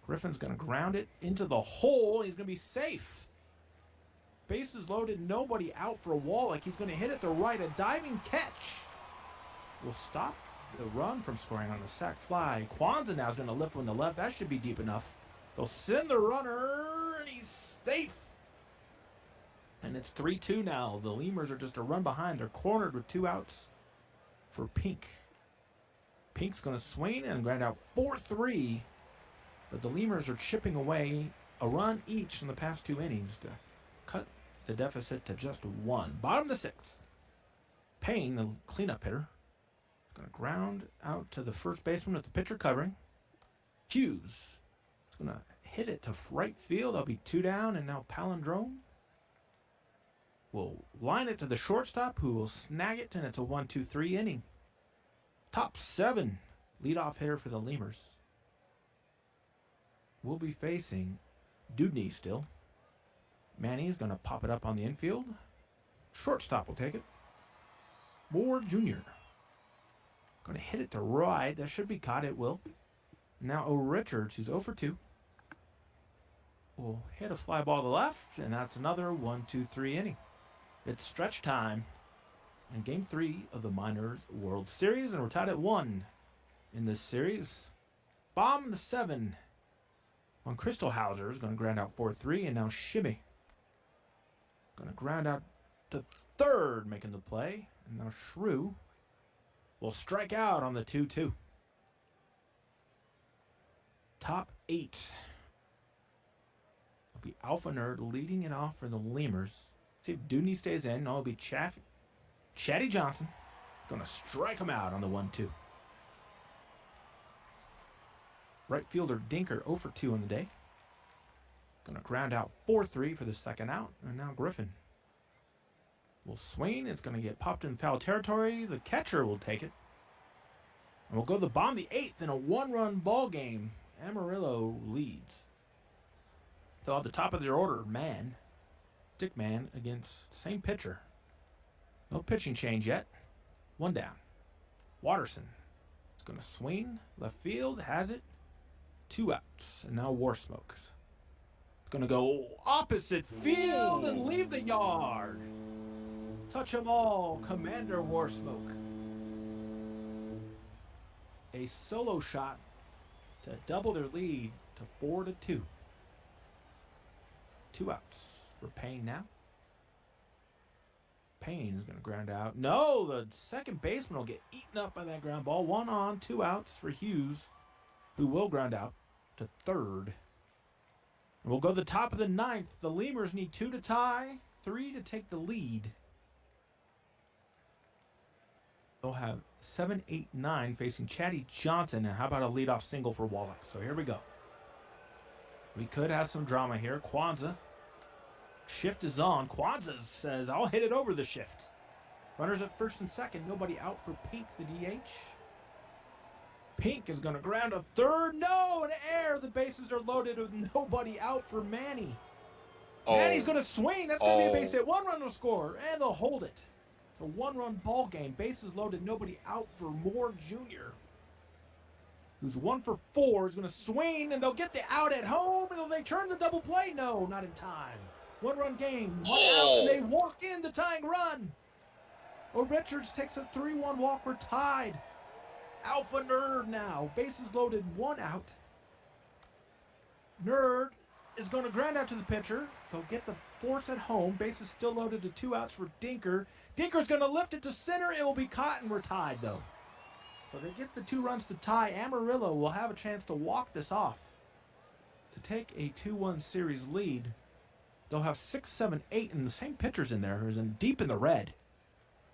Griffin's going to ground it into the hole. He's going to be safe. Bases loaded, nobody out for a Wallach. He's going to hit it to right. A diving catch will stop the run from scoring on the sac fly. Kwanzaa now is going to lift one to left. That should be deep enough. They'll send the runner, and he's safe. And it's 3-2 now. The Lemurs are just a run behind. They're cornered with 2 outs for Pink. Pink's going to swing and ground out 4-3. But the Lemurs are chipping away a run each in the past 2 innings to cut the deficit to just 1. Bottom of the 6th. Payne, the cleanup hitter, is going to ground out to the first baseman with the pitcher covering. Hughes is going to hit it to right field. That'll be 2 down, and now Palindrome will line it to the shortstop, who will snag it, and it's a 1-2-3 inning. Top 7 leadoff hitter for the Lemurs. We'll be facing Dudney still. Manny's going to pop it up on the infield. Shortstop will take it. Moore Jr. Going to hit it to right. That should be caught. It will. Now O'Richards, who's 0 for 2, will hit a fly ball to left, and that's another 1-2-3 inning. It's stretch time in Game 3 of the Minors World Series, and we're tied at 1 in this series. Bomb the 7 on Kriestelhauser is going to ground out 4-3, and now Shimmy going to ground out to third, making the play, and now Shrew will strike out on the 2-2. Top 8 will be Alpha Nerd leading it off for the Lemurs. See if Dudney stays in. No, it'll be Chatty Johnson going to strike him out on the 1-2. Right fielder Dinker 0 for 2 on the day. Going to ground out 4-3 for the second out. And now Griffin will swing. It's going to get popped in foul territory. The catcher will take it. And we'll go to the bottom of the 8th in a 1-run ball game. Amarillo leads. So at the top of their order, Stickman against the same pitcher. No pitching change yet. 1 down. Watterson is going to swing. Left field has it. 2 outs. And now Warsmoke is going to go opposite field and leave the yard. Touch 'em all, Commander Warsmoke. A solo shot to double their lead to 4-2. 2 outs for Payne now. Payne is going to ground out. No, the second baseman will get eaten up by that ground ball. 1 on, 2 outs for Hughes, who will ground out to third. And we'll go to the top of the ninth. The Lemurs need 2 to tie, 3 to take the lead. They'll have 7, 8, 9 facing Chatty Johnson. And how about a leadoff single for Wallach? So here we go. We could have some drama here. Kwanzaa. Shift is on. Kwanzaa says, I'll hit it over the shift. Runners at first and second. Nobody out for Pink, the DH. Pink is going to ground a third. No, an error. The bases are loaded with nobody out for Manny. Manny's going to swing. That's going to be a base hit. 1 run will score, and they'll hold it. It's a 1-run ball game. Bases loaded, nobody out for Moore Jr., who's 1 for 4, is going to swing, and they'll get the out at home. And will they turn the double play? No, not in time. 1-run game, 1 out, and they walk in the tying run. Richards takes a 3-1 walk. We're tied. Alpha Nerd now. Bases loaded, 1 out. Nerd is going to ground out to the pitcher. They'll get the force at home. Bases still loaded to 2 outs for Dinker. Dinker's going to lift it to center. It will be caught, and we're tied, though. So they get the 2 runs to tie. Amarillo will have a chance to walk this off to take a 2-1 series lead. They'll have 6, 7, 8, and the same pitchers in there who's deep in the red.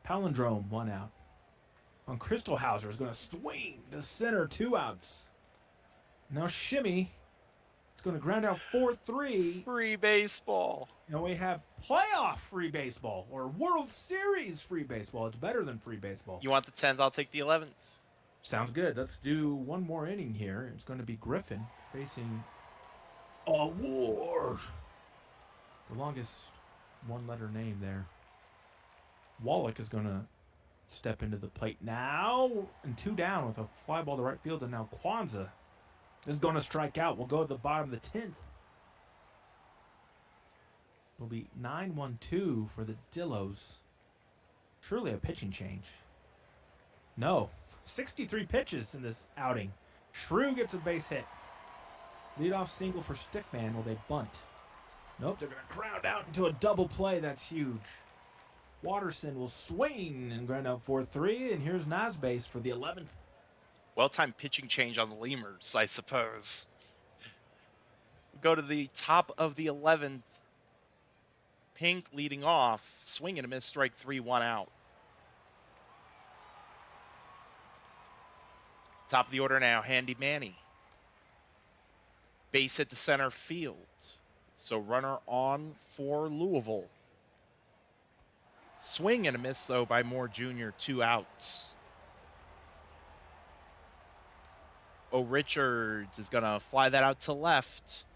Palindrome, 1 out. On Crystal Hauser is going to swing to center, 2 outs. Now Shimmy is going to ground out 4-3. Free baseball. Now we have playoff free baseball or World Series free baseball. It's better than free baseball. You want the 10th? I'll take the 11th. Sounds good. Let's do 1 more inning here. It's going to be Griffin facing Award. The longest 1-letter name there. Wallach is going to step into the plate now, and 2 down with a fly ball to right field, and now Kwanzaa is going to strike out. We'll go to the bottom of the 10th. It'll be 9-1-2 for the Dillos. Surely a pitching change. No. 63 pitches in this outing. Shrew gets a base hit. Leadoff single for Stickman. Will they bunt? Nope, they're going to ground out into a double play. That's huge. Watterson will swing and ground out 4-3, and here's nasbase for the 11th. Well-timed pitching change on the Lemurs, I suppose. We go to the top of the 11th. Pink leading off. Swing and a miss, strike 3, 1 out. Top of the order now, Handy Manny. Base hit to center field. So runner on for Louisville. Swing and a miss, though, by Moore Jr., 2 outs. Richards is going to fly that out to left.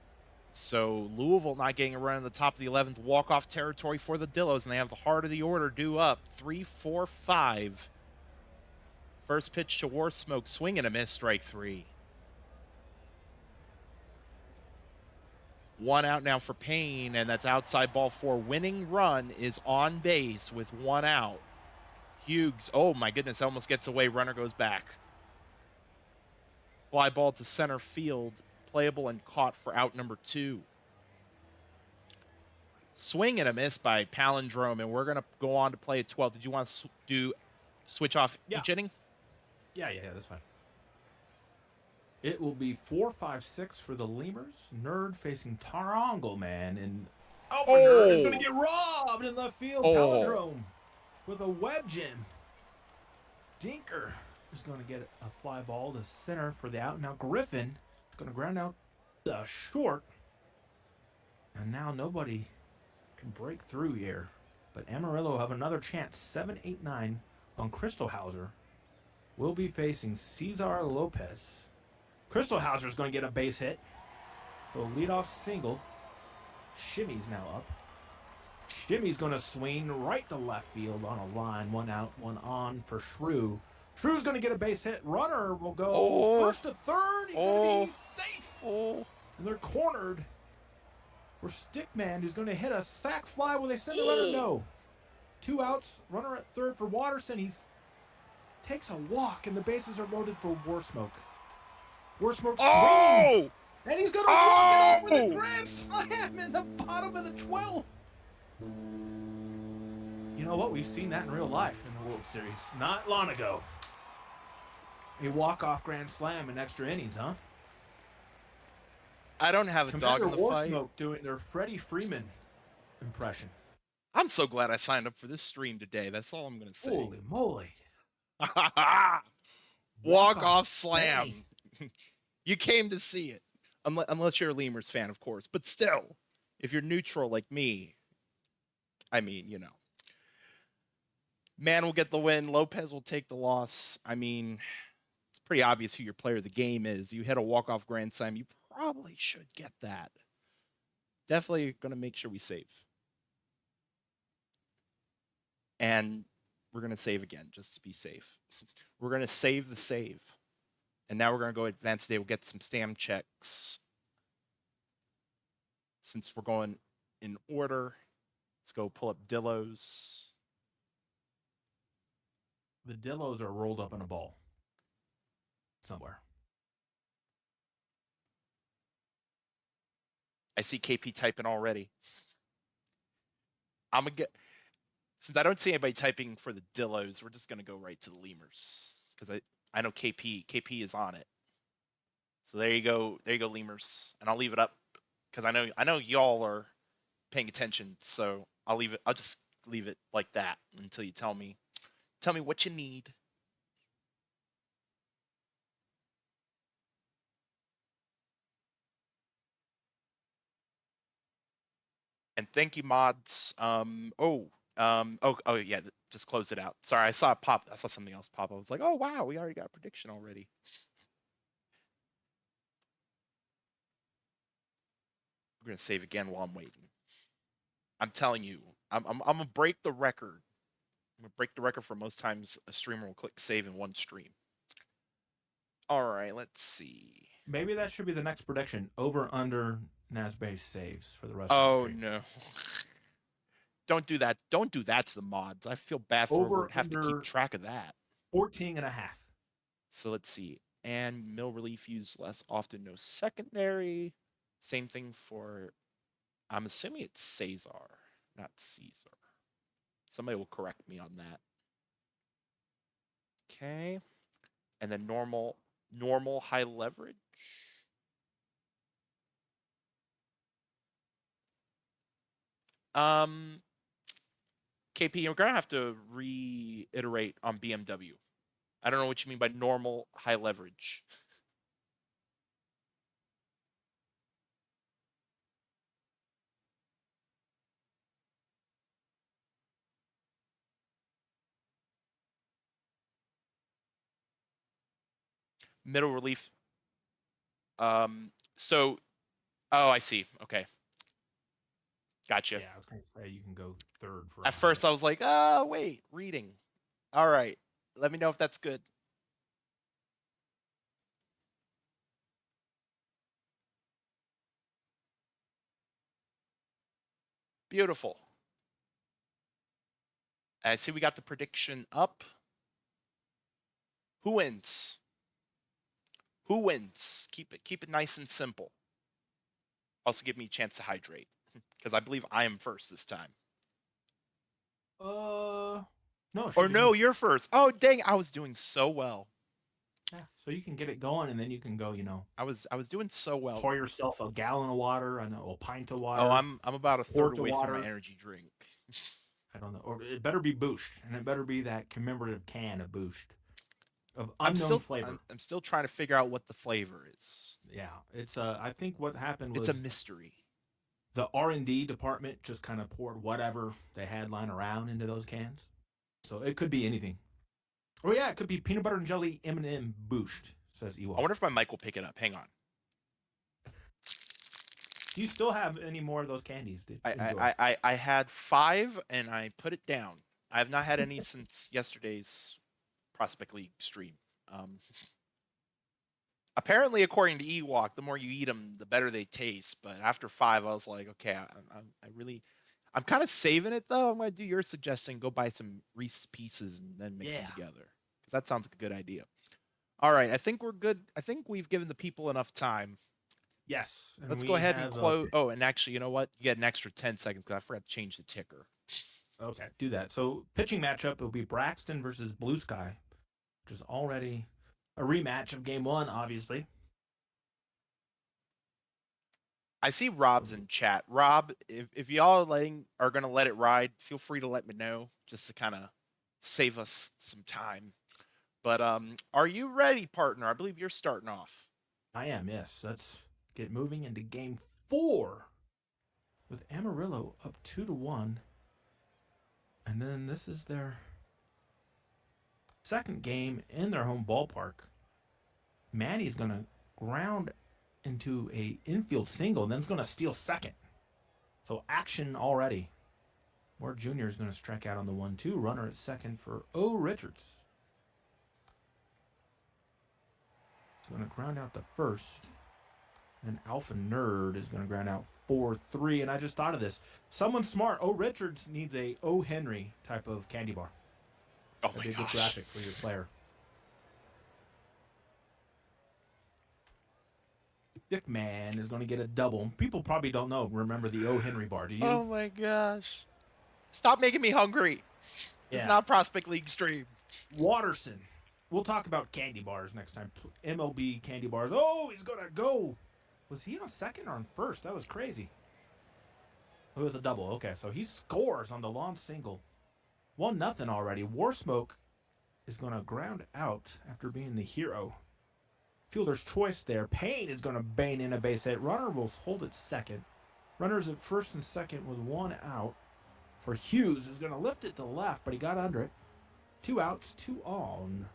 So Louisville not getting a run in the top of the 11th. Walk-off territory for the Dillos, and they have the heart of the order due up. 3, 4, 5. First pitch to Warsmoke. Swing and a miss, strike 3. 1 out now for Payne, and that's outside ball 4. Winning run is on base with 1 out. Hughes, oh my goodness, almost gets away. Runner goes back. Fly ball to center field. Playable and caught for out number 2. Swing and a miss by Palindrome, and we're going to go on to play at 12. Did you want to switch off each inning? Yeah, that's fine. It will be 4, 5, 6 for the Lemurs. Nerd facing Tarangle Man, and Nerd is going to get robbed in left field. Palindrome with a web gem. Dinker is going to get a fly ball to center for the out. Now Griffin is going to ground out the short, and now nobody can break through here. But Amarillo will have another chance. 7, 8, 9 on Crystal Hauser. Will be facing Cesar Lopez. Crystal Hauser is going to get a base hit. So leadoff single. Shimmy's now up. Shimmy's going to swing right to left field on a line. 1 out, 1 on for Shrew. Shrew's going to get a base hit. Runner will go first to third. He's going to be safe. And they're cornered for Stickman, who's going to hit a sac fly. Will they send the runner? No. 2 outs, runner at third for Watterson. He takes a walk, and the bases are loaded for War Smoke. War Smoke swings, Oh! and he's going to walk it off with a Oh! grand slam in the bottom of the 12th. You know what? We've seen that in real life in the World Series not long ago. A walk-off grand slam in extra innings, huh? I don't have a dog Commander in the fight. Warsmoke doing their Freddie Freeman impression. I'm so glad I signed up for this stream today. That's all I'm going to say. Holy moly. Walk Walk-off off bang. slam. You came to see it. Unless you're a Lemurs fan, of course. But still, if you're neutral like me, I mean, you know. Man will get the win. Lopez will take the loss. I mean, it's pretty obvious who your player of the game is. You hit a walk-off grand slam. You probably should get that. Definitely going to make sure we save. And we're going to save again, just to be safe. We're going to save the save. And now we're going to go advanced today. We'll get some stam checks. Since we're going in order, let's go pull up Dillos. The Dillos are rolled up in a ball somewhere. I see KP typing already. I'm going to get... Since I don't see anybody typing for the Dillos, we're just going to go right to the Lemurs. Because I know KP. KP is on it. So there you go. There you go, Lemurs. And I'll leave it up because I know y'all are paying attention. So I'll leave it. I'll just leave it like that until you tell me what you need. And thank you, mods. Oh yeah, just closed it out. Sorry, I saw it pop. I saw something else pop. I was like, oh wow, we already got a prediction already. We're gonna save again while I'm waiting. I'm telling you, I'm gonna break the record. I'm gonna break the record for most times a streamer will click save in one stream. All right, let's see. Maybe that should be the next prediction. Over under nasbase saves for the rest of the Oh stream. no. Don't do that. Don't do that to the mods. I feel bad for whoever Over would have to keep under track of that. 14 and a half. So let's see. And mill relief used less often, no secondary. Same thing for, I'm assuming it's Cesar, not Caesar. Somebody will correct me on that. Okay. And then normal high leverage. KP, you're gonna have to reiterate on BMW. I don't know what you mean by normal high leverage. Middle relief. So, oh, I see. Okay. Gotcha. Yeah, I was going to say you can go third for At first, I was like, wait, reading. All right. Let me know if that's good. Beautiful. I see we got the prediction up. Who wins? Who wins? Keep it nice and simple. Also give me a chance to hydrate because I believe I am first this time. No. Or no, you're first. Oh, dang, I was doing so well. Yeah, so you can get it going, and then you can go. I was doing so well. Pour yourself a gallon of water, I know, a pint of water. Oh, I'm about a third away from my energy drink. I don't know, or it better be Boost, and it better be that commemorative can of Boost, of unknown flavor. I'm still trying to figure out what the flavor is. Yeah, it's I think what happened was it's a mystery. The R&D department just kind of poured whatever they had lying around into those cans. So it could be anything. Oh yeah, it could be peanut butter and jelly M&M Boost, says Ewok. I wonder if my mic will pick it up. Hang on. Do you still have any more of those candies? I had 5 and I put it down. I have not had any since yesterday's Prospect League stream. Apparently, according to Ewok, the more you eat them, the better they taste. But after 5, I was like, okay, I'm kind of saving it though. I'm going to do your suggestion. Go buy some Reese pieces and then mix them Yeah. together because that sounds like a good idea. All right, I think we're good. I think we've given the people enough time. Yes, and Let's go we ahead and have close. Oh, and actually, you know what? You get an extra 10 seconds because I forgot to change the ticker. okay, do that. So pitching matchup will be Braxton versus Blue Sky, which is already a rematch of game one, obviously. I see Rob's in chat. Rob, if y'all are gonna let it ride, feel free to let me know just to kind of save us some time. But are you ready, partner? I believe you're starting off. I am, yes. Let's get moving into game four with Amarillo up 2-1. And then this is their second game in their home ballpark. Manny's going to ground into a infield single, and then it's going to steal second. So action already. Ward Jr. is going to strike out on the 1-2. Runner at second for O. Richards. He's going to ground out the first. And Alpha Nerd is going to ground out 4-3. And I just thought of this. Someone smart, O. Richards needs a O. Henry type of candy bar. Oh That'd my be a good gosh. graphic for your player. Dickman is going to get a double. People probably don't remember the O. Henry bar. Do you? Oh my gosh. Stop making me hungry. It's Yeah. not Prospect League stream. Watterson. We'll talk about candy bars next time. MLB candy bars. Oh, he's going to go. Was he on second or on first? That was crazy. It was a double. Okay, so he scores on the long single. 1-0 already. War Smoke is going to ground out after being the hero. Fielder's choice there. Payne is going to bang in a base hit. Runner will hold it second. Runners at first and second with 1 out. For Hughes is going to lift it to left, but he got under it. 2 outs, 2 on.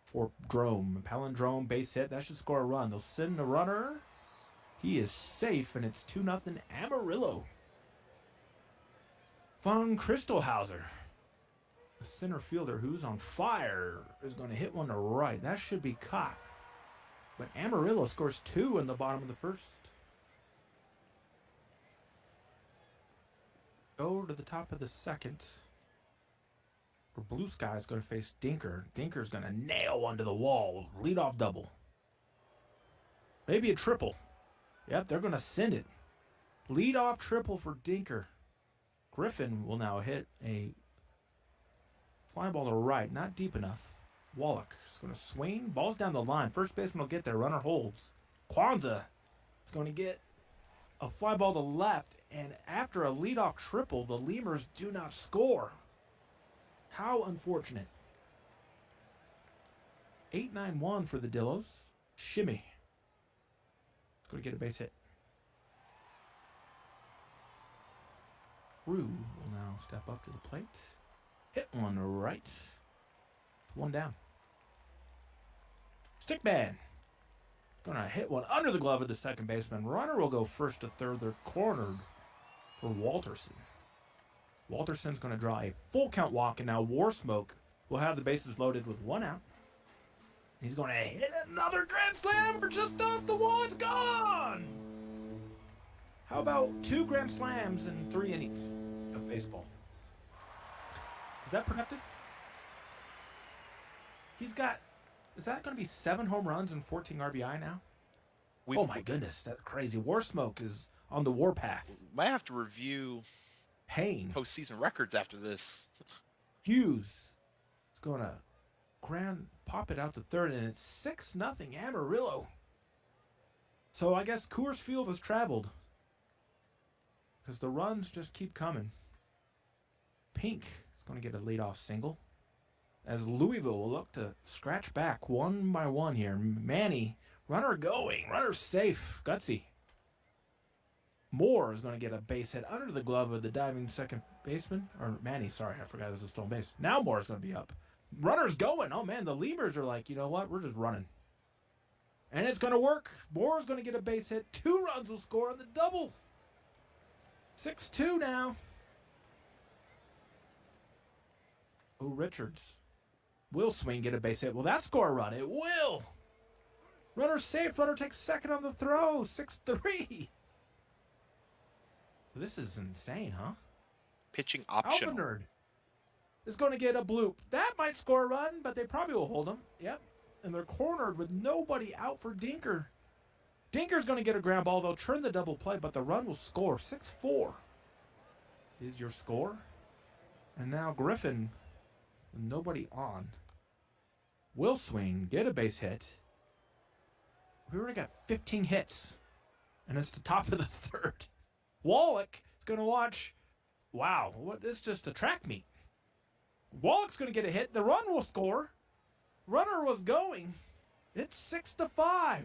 For Drome. Palindrome base hit. That should score a run. They'll send the runner. He is safe, and it's 2-0 Amarillo. Von Christelhauser, the center fielder who's on fire, is going to hit one to right. That should be caught. But Amarillo scores 2 in the bottom of the first. Go to the top of the second. For Blue Sky is going to face Dinker. Dinker's going to nail one to the wall. Leadoff double. Maybe a triple. Yep, they're going to send it. Leadoff triple for Dinker. Griffin will now hit a fly ball to right. Not deep enough. Wallach is going to swing. Ball's down the line. First baseman will get there. Runner holds. Kwanzaa is going to get a fly ball to left. And after a leadoff triple, the Lemurs do not score. How unfortunate. 8-9-1 for the Dillos. Shimmy. It's going to get a base hit. Rue will now step up to the plate. Hit one right. 1 down. Stickman. Gonna hit one under the glove of the second baseman. Runner will go first to third. They're cornered for Walterson. Walterson's going to draw a full count walk, and now War Smoke will have the bases loaded with 1 out. He's going to hit another grand slam for just off the wall. It's gone! How about 2 grand slams in 3 innings of baseball? Is that productive? He's got, is that going to be 7 home runs and 14 RBI now? Oh my goodness, that's crazy. War Smoke is on the warpath. Might have to review Payne. postseason records after this. Hughes is going to pop it out to third, and it's 6-0 Amarillo. So I guess Coors Field has traveled because the runs just keep coming. Pink is going to get a leadoff single as Louisville will look to scratch back 1 by 1 here. Manny, runner going, runner safe, gutsy. Moore is going to get a base hit under the glove of the diving second baseman. Or Manny, sorry, I forgot it was a stolen base. Now Moore is going to be up. Runner's going. Oh, man, the Lemurs are like, you know what? We're just running. And it's going to work. Moore is going to get a base hit. 2 runs will score on the double. 6-2 now. Oh, Richards will swing, get a base hit. Will that score a run? It will. Runner safe. Runner takes second on the throw. 6-3. This is insane, huh? Pitching Alpha optional. Nerd is going to get a bloop. That might score a run, but they probably will hold him. Yep. And they're cornered with nobody out for Dinker. Dinker's going to get a ground ball. They'll turn the double play, but the run will score. 6-4 is your score. And now Griffin, with nobody on, will swing, get a base hit. We already got 15 hits, and it's the top of the third. Wallach is going to watch. Wow, what? This is just a track meet. Wallach's going to get a hit. The run will score. Runner was going. It's 6-5.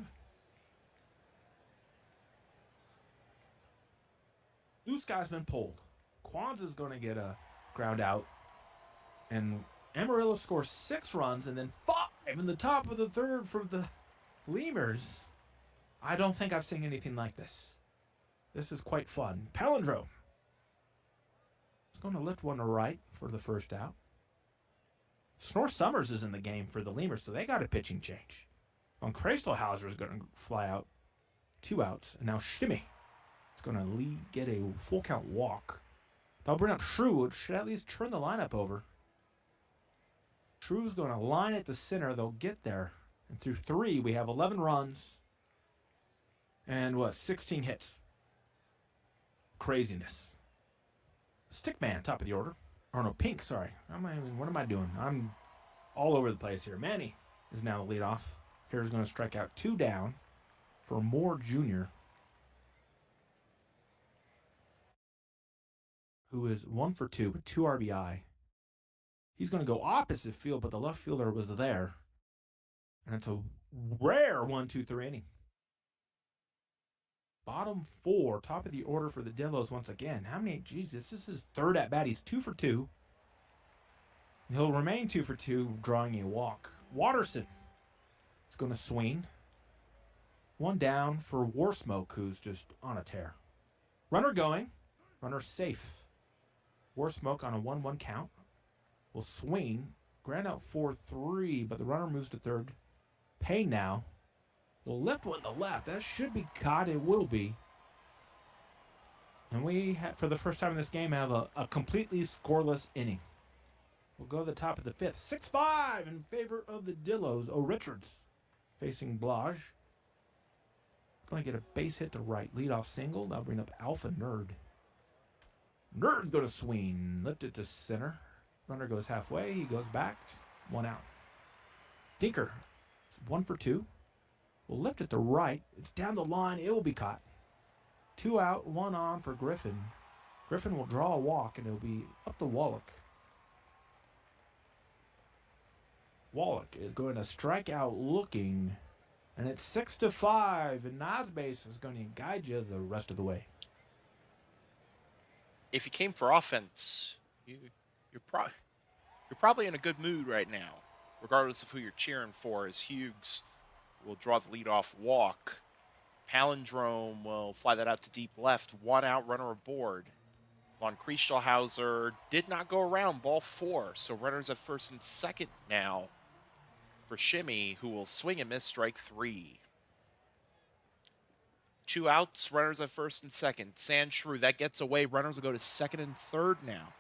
Blue Sky's been pulled. Kwanzaa's going to get a ground out. And Amarillo scores 6 runs and then 5 in the top of the third for the Lemurs. I don't think I've seen anything like this. This is quite fun. Palindrome. It's going to lift one to right for the first out. Snore Summers is in the game for the Lemurs, so they got a pitching change. On Kreistelhauser is going to fly out 2 outs, and now Shimmy is going to get a full count walk. They'll bring up Shrew, which should at least turn the lineup over. Shrew's going to line at the center. They'll get there. And through 3, we have 11 runs and 16 hits. Craziness. Stickman, top of the order. Or no, Pink, sorry. What am I doing? I'm all over the place here. Manny is now the leadoff. Here's going to strike out 2 down for Moore Jr., who is 1 for 2 with 2 RBI. He's going to go opposite field, but the left fielder was there. And it's a rare 1-2-3 inning. Bottom 4, top of the order for the Dillos once again. How many? Geez, this is his third at bat. He's 2 for 2. And he'll remain 2 for 2, drawing a walk. Watterson is going to swing. 1 down for War Smoke, who's just on a tear. Runner going. Runner safe. War Smoke on a 1-1 count will swing. Ground out 4-3, but the runner moves to third. Payne now will lift one to left. That should be caught. It will be. And we, for the first time in this game, have a completely scoreless inning. We'll go to the top of the 5th. 6-5 in favor of the Dillos. O. Richards facing Blage. Going to get a base hit to right. Leadoff single. That'll bring up Alpha Nerd. Nerd's going to swing. Lift it to center. Runner goes halfway. He goes back. 1 out. Dinker. 1 for 2. We'll lift it to right. It's down the line. It will be caught. 2 out, 1 on for Griffin. Griffin will draw a walk, and it'll be up to Wallach. Wallach is going to strike out looking, and it's 6-5, and nasbase is going to guide you the rest of the way. If you came for offense, you're probably in a good mood right now, regardless of who you're cheering for, as Hughes will draw the leadoff walk. Palindrome will fly that out to deep left. 1 out, runner aboard. Von Kriestelhauser did not go around, ball 4. So runners at first and second now for Shimmy, who will swing and miss, strike 3. 2 outs, runners at first and second. Sand Shrew, that gets away. Runners will go to second and third now.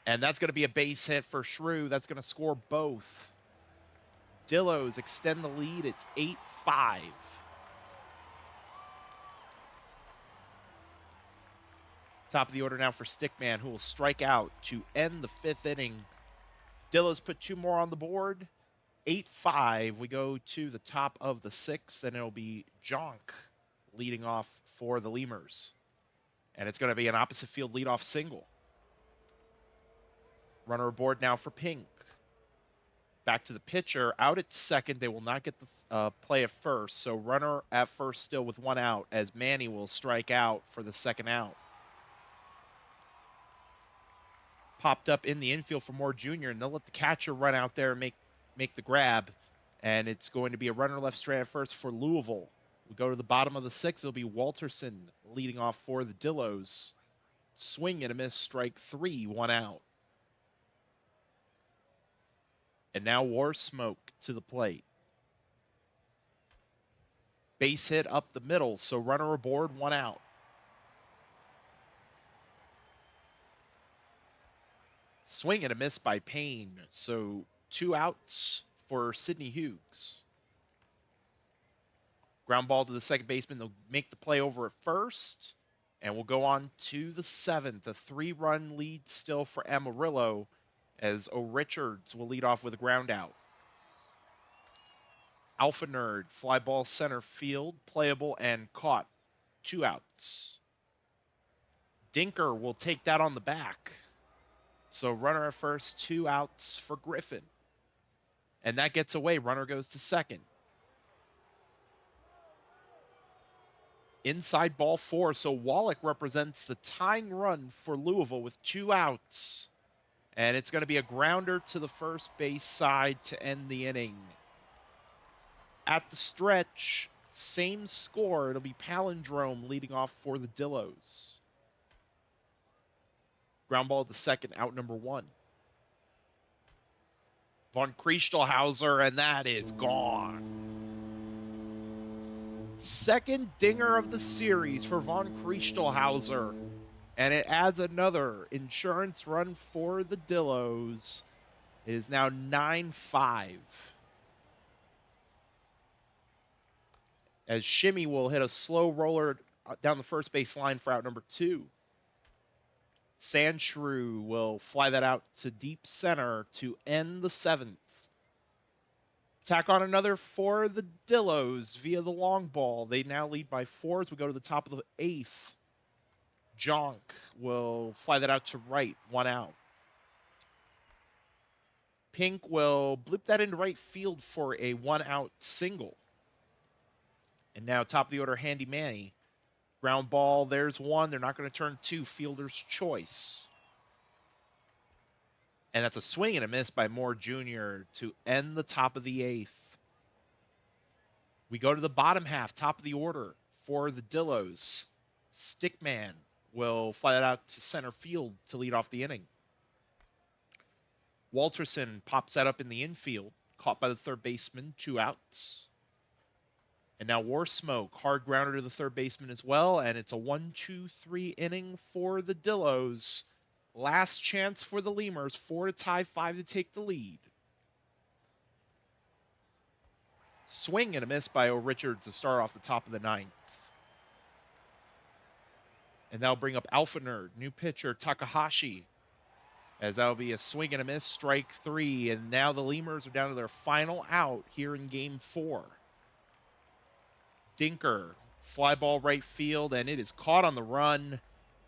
And that's going to be a base hit for Shrew. That's going to score both. Dillos extend the lead. It's 8-5. Top of the order now for Stickman, who will strike out to end the 5th inning. Dillos put 2 more on the board. 8-5. We go to the top of the 6th, and it'll be Jonk leading off for the Lemurs. And it's going to be an opposite field leadoff single. Runner aboard now for Pink. Back to the pitcher. Out at second. They will not get the play at first. So runner at first still with 1 out, as Manny will strike out for the 2nd out. Popped up in the infield for Moore Jr., and they'll let the catcher run out there and make the grab. And it's going to be a runner left straight at first for Louisville. We go to the bottom of the 6th. It'll be Walterson leading off for the Dillos. Swing and a miss, strike 3, 1 out. And now War Smoke to the plate. Base hit up the middle, so runner aboard, 1 out. Swing and a miss by Payne. So 2 outs for Sidney Hughes. Ground ball to the second baseman. They'll make the play over at first. And we'll go on to the 7th. A 3-run lead still for Amarillo as O. Richards will lead off with a ground out. Alpha Nerd, fly ball center field, playable and caught. 2 outs. Dinker will take that on the back. So runner at first, 2 outs for Griffin. And that gets away. Runner goes to second. Inside ball 4. So Wallach represents the tying run for Louisville with 2 outs. And it's going to be a grounder to the first base side to end the inning. At the stretch, same score. It'll be Palindrome leading off for the Dillos. Ground ball to second, out number 1. Von Kriestelhauser, and that is gone. Second dinger of the series for Von Kriestelhauser. And it adds another insurance run for the Dillos. It is now 9-5. As Shimmy will hit a slow roller down the first base line for out number 2. Sandshrew will fly that out to deep center to end the 7th. Tack on another for the Dillos via the long ball. They now lead by 4 as we go to the top of the 8th. Jonk will fly that out to right, 1 out. Pink will bloop that into right field for a 1-out single. And now top of the order, Handy Manny. Ground ball, there's 1. They're not going to turn 2. Fielder's choice. And that's a swing and a miss by Moore Jr. to end the top of the 8th. We go to the bottom half, top of the order for the Dillos. Stickman will fly that out to center field to lead off the inning. Walterson pops that up in the infield, caught by the third baseman, 2 outs. And now War Smoke, hard grounder to the third baseman as well, and it's a 1-2-3 inning for the Dillos. Last chance for the Lemurs, 4 to tie, 5 to take the lead. Swing and a miss by O. Richards to start off the top of the 9th. And that'll bring up Alpha Nerd, new pitcher Takahashi. As that'll be a swing and a miss, strike 3. And now the Lemurs are down to their final out here in game 4. Dinker, fly ball right field, and it is caught on the run.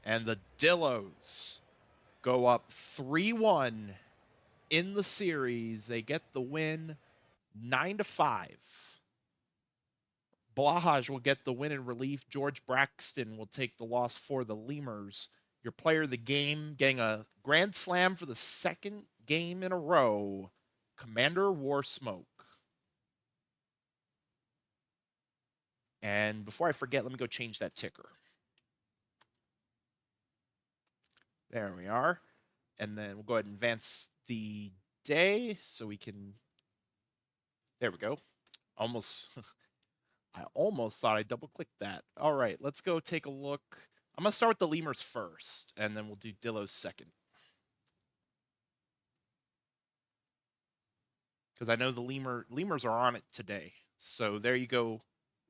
And the Dillos go up 3-1 in the series. They get the win 9-5. Blahaj will get the win in relief. George Braxton will take the loss for the Lemurs. Your player of the game, getting a grand slam for the 2nd game in a row, Commander Warsmoke. And before I forget, let me go change that ticker. There we are. And then we'll go ahead and advance the day so we can. There we go. I almost thought I double clicked that. All right, let's go take a look. I'm going to start with the Lemurs first, and then we'll do Dillos second. Because I know the Lemurs are on it today. So there you go,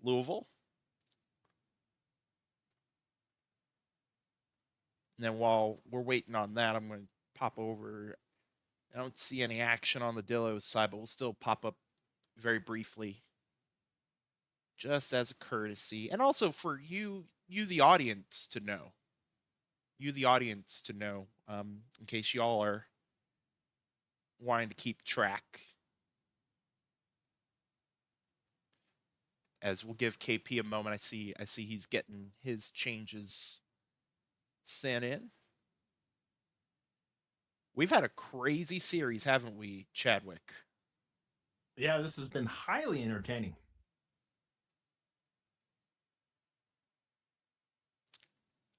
Louisville. And then while we're waiting on that, I'm going to pop over. I don't see any action on the Dillos side, but we'll still pop up very briefly. Just as a courtesy. And also for you the audience to know. In case y'all are wanting to keep track. As we'll give KP a moment. I see he's getting his changes sent in. We've had a crazy series, haven't we, Chadwick? Yeah, this has been highly entertaining.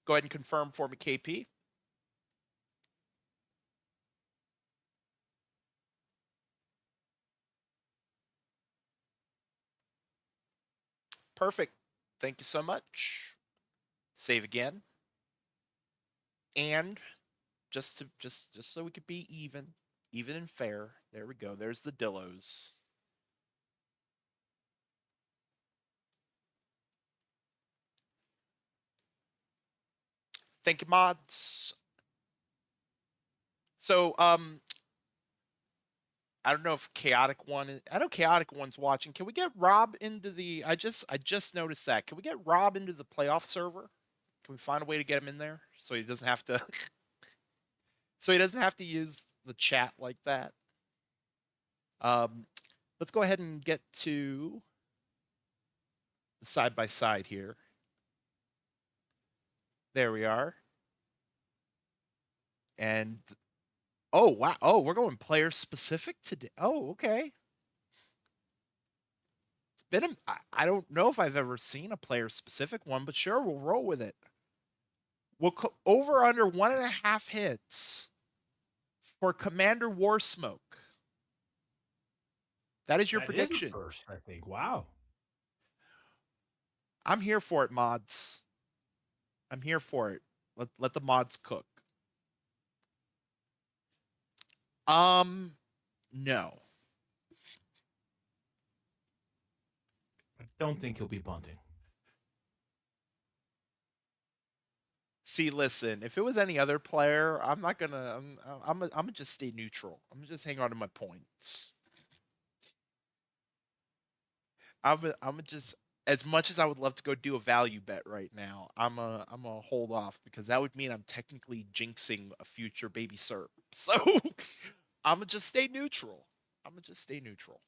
Go ahead and confirm for me, KP. Perfect. Thank you so much. Save again. And just so we could be even and fair. There we go. There's the Dillos. Thank you, mods. So, I don't know if Chaotic One. I know Chaotic One's watching. Can we get Rob into the? I just noticed that. Can we get Rob into the playoff server? Can we find a way to get him in there so he doesn't have to? So he doesn't have to use the chat like that. Um, let's go ahead and get to the side by side here. There we are. And oh wow, oh we're going player specific today. Oh okay. It's been I don't know if I've ever seen a player specific one, but sure we'll roll with it. We'll over under 1.5 hits for Commander Warsmoke. That is your That is a prediction. first, I think. Wow. I'm here for it, mods. I'm here for it. Let the mods cook. No. I don't think he'll be bunting. See, listen. If it was any other player, I'm not gonna. I'm gonna just stay neutral. I'm gonna just hang on to my points. I'm just as much as I would love to go do a value bet right now. I'm a hold off because that would mean I'm technically jinxing a future baby SERP. So I'm gonna just stay neutral. I'm gonna just stay neutral.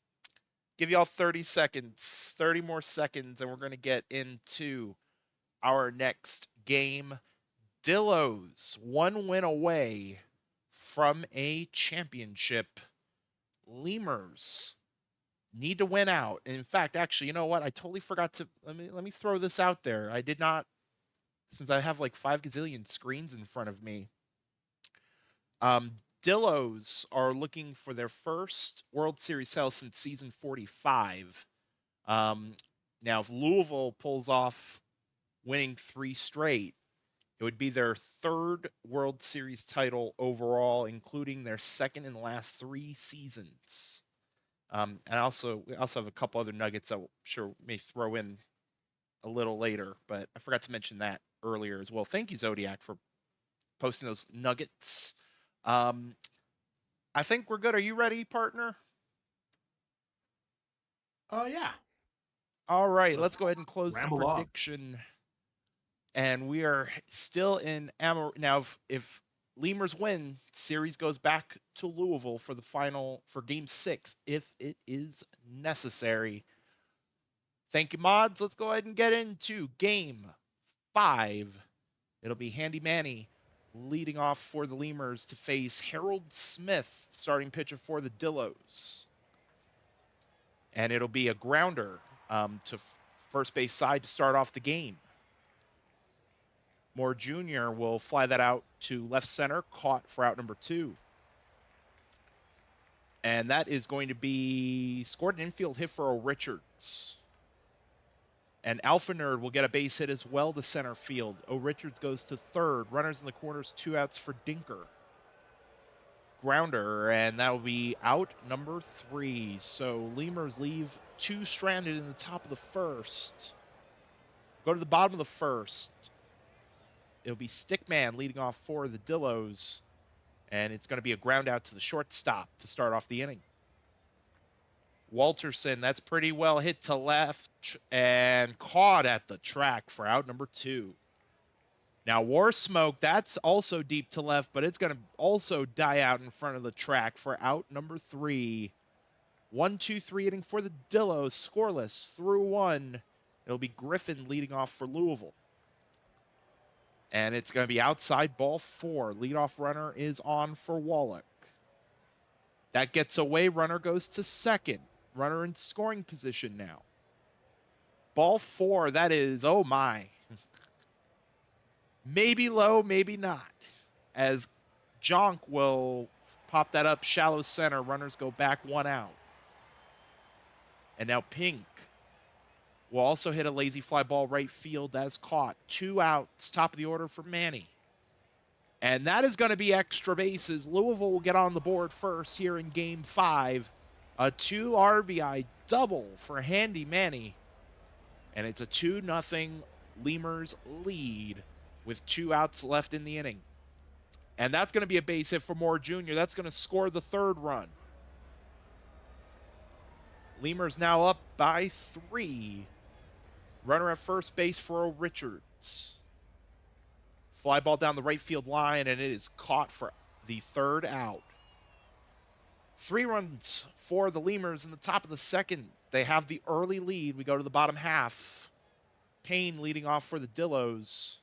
Give y'all 30 seconds, 30 more seconds, and we're gonna get into our next game. Dillos, one win away from a championship. Lemurs need to win out. In fact, actually, you know what? I totally forgot to let me throw this out there. I did not, since I have like 5 gazillion screens in front of me. Dillos are looking for their first World Series title since season 45. Now, if Louisville pulls off winning 3 straight, it would be their third World Series title overall, including their second and last 3 seasons. And we also have a couple other nuggets I'm sure may throw in a little later, but I forgot to mention that earlier as well. Thank you, Zodiac, for posting those nuggets. Um, I think we're good. Are you ready, partner? Oh, yeah. All right, Let's let's go ahead and close the ramble on. prediction. And we are still in Amor. Now, if Lemurs win, series goes back to Louisville for the final for Game 6, if it is necessary. Thank you, mods. Let's go ahead and get into Game 5. It'll be Handy Manny leading off for the Lemurs to face Harold Smith, starting pitcher for the Dillos. And it'll be a grounder to first base side to start off the game. Moore Jr. will fly that out to left center, caught for out number 2. And that is going to be scored an infield hit for O'Richards. And Alpha Nerd will get a base hit as well to center field. O'Richards goes to third. Runners in the corners, 2 outs for Dinker. Grounder, and that'll be out number 3. So Lemurs leave 2 stranded in the top of the first. Go to the bottom of the first. It'll be Stickman leading off for the Dillos. And it's going to be a ground out to the shortstop to start off the inning. Walterson, that's pretty well hit to left and caught at the track for out number 2. Now, War Smoke, that's also deep to left, but it's going to also die out in front of the track for out number 3. 1-2-3 inning for the Dillos, scoreless through 1. It'll be Griffin leading off for Louisville. And it's going to be outside ball 4. Leadoff runner is on for Wallach. That gets away. Runner goes to second. Runner in scoring position now. Ball 4, that is, oh my. Maybe low, maybe not. As Jonk will pop that up shallow center. Runners go back 1 out. And now Pink will also hit a lazy fly ball right field as caught. 2 outs, top of the order for Manny. And that is going to be extra bases. Louisville will get on the board first here in game 5. A 2 RBI double for Handy Manny. And it's a 2-0 Lemurs lead with 2 outs left in the inning. And that's going to be a base hit for Moore Jr. That's going to score the 3rd run. Lemurs now up by 3. Runner at first base for Richards. Fly ball down the right field line, and it is caught for the 3rd out. 3 runs for the Lemurs in the top of the 2nd. They have the early lead. We go to the bottom half. Payne leading off for the Dillos.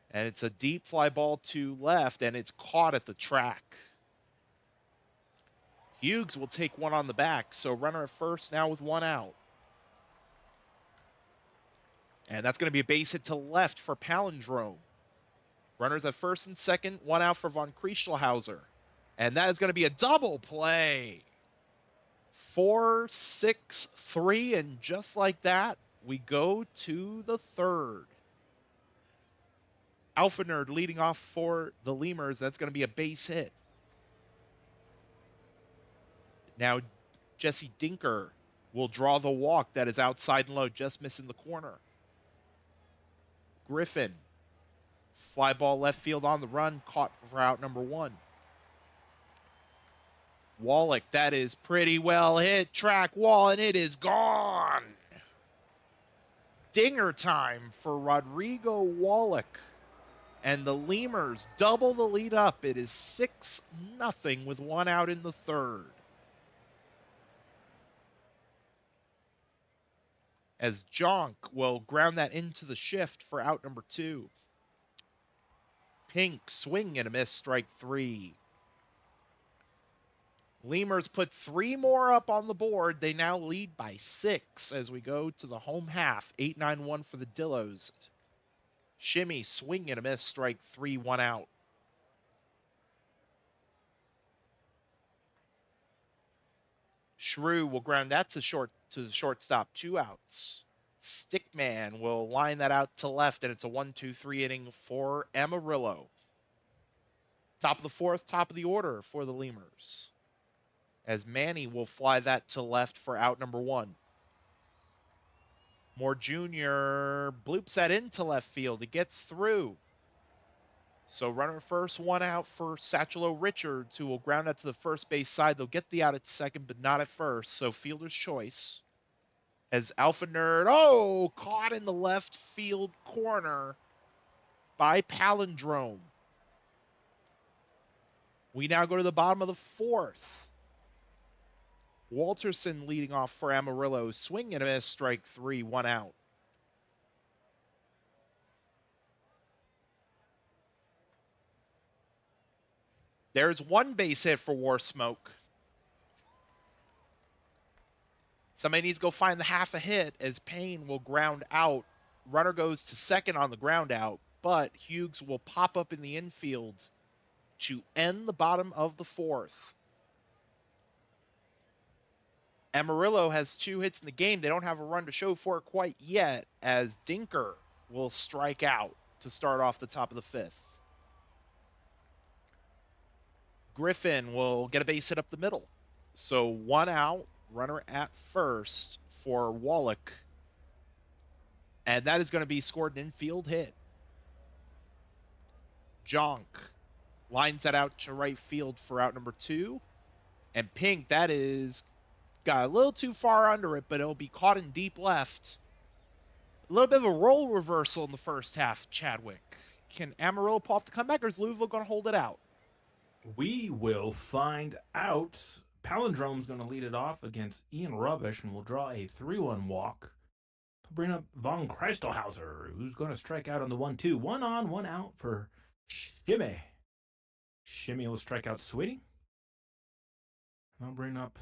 And it's a deep fly ball to left, and it's caught at the track. Hughes will take one on the back, so runner at first now with 1 out. And that's going to be a base hit to left for Palindrome. Runners at first and second, 1 out for von Kriestelhauser. And that is going to be a double play. 4, 6, 3, and just like that, we go to the 3rd. Alphenerd leading off for the Lemurs. That's going to be a base hit. Now, Jesse Dinker will draw the walk that is outside and low, just missing the corner. Griffin, fly ball left field on the run, caught for out number 1. Wallach, that is pretty well hit. Track wall, and it is gone. Dinger time for Rodrigo Wallach. And the Lemurs double the lead up. It is 6-0 with 1 out in the 3rd. As Jonk will ground that into the shift for out number 2. Pink, swing and a miss, strike 3. Lemurs put 3 more up on the board. They now lead by 6 as we go to the home half. 8-9-1 for the Dillos. Shimmy, swing and a miss, strike 3, 1 out. Shrew will ground that to the shortstop, 2 outs. Stickman will line that out to left, and it's a 1-2-3 inning for Amarillo. Top of the 4th, top of the order for the Lemurs. As Manny will fly that to left for out number 1. Moore Jr. bloops that into left field. It gets through. So runner first, 1 out for Satchelo Richards, who will ground that to the first base side. They'll get the out at second, but not at first. So fielder's choice. As Alpha Nerd, caught in the left field corner by Palindrome. We now go to the bottom of the 4th. Walterson leading off for Amarillo. Swing and a miss, strike 3, 1 out. There's 1 base hit for War Smoke. Somebody needs to go find the half a hit as Payne will ground out. Runner goes to second on the ground out, but Hughes will pop up in the infield to end the bottom of the 4th. Amarillo has 2 hits in the game. They don't have a run to show for it quite yet, as Dinker will strike out to start off the top of the 5th. Griffin will get a base hit up the middle. So 1 out, runner at first for Wallach. And that is going to be scored an infield hit. Jonk lines that out to right field for out number 2. And Pink, that is got a little too far under it, but it'll be caught in deep left. A little bit of a role reversal in the first half, Chadwick. Can Amarillo pull off the comeback, or is Louisville going to hold it out? We will find out. Palindrome's going to lead it off against Ian Rubbish and will draw a 3-1 walk. He'll bring up von Kriestelhauser, who's going to strike out on the 1-2. 1 on, 1 out for Shimmy. Shimmy will strike out Sweetie. And I'll bring up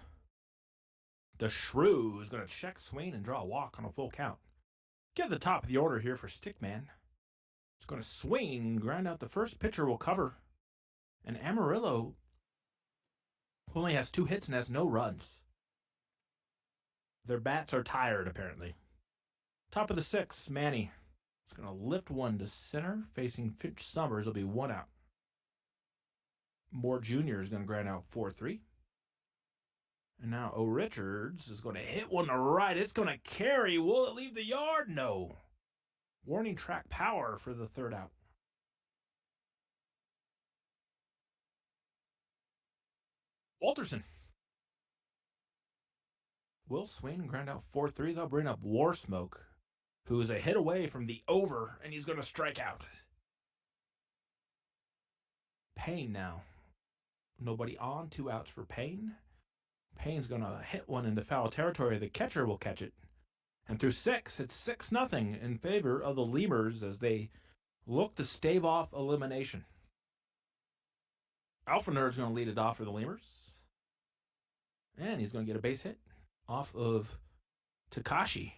the Shrew, who's going to check Swain and draw a walk on a full count. Get the top of the order here for Stickman. It's going to swing, ground out the first pitcher, will cover. And Amarillo only has 2 hits and has no runs. Their bats are tired, apparently. Top of the 6th, Manny is going to lift one to center, facing Finch Summers. Will be 1 out. Moore Jr. is going to ground out 4-3. And now O. Richards is going to hit one to right. It's going to carry. Will it leave the yard? No. Warning track power for the third out. Walterson will swing and ground out 4-3. They'll bring up War Smoke, who is a hit away from the over, and he's going to strike out. Payne now. Nobody on. 2 outs for Payne. Payne's going to hit one into foul territory. The catcher will catch it. And through 6, it's 6-0 in favor of the Lemurs as they look to stave off elimination. Alpha Nerd's going to lead it off for the Lemurs. And he's going to get a base hit off of Takashi.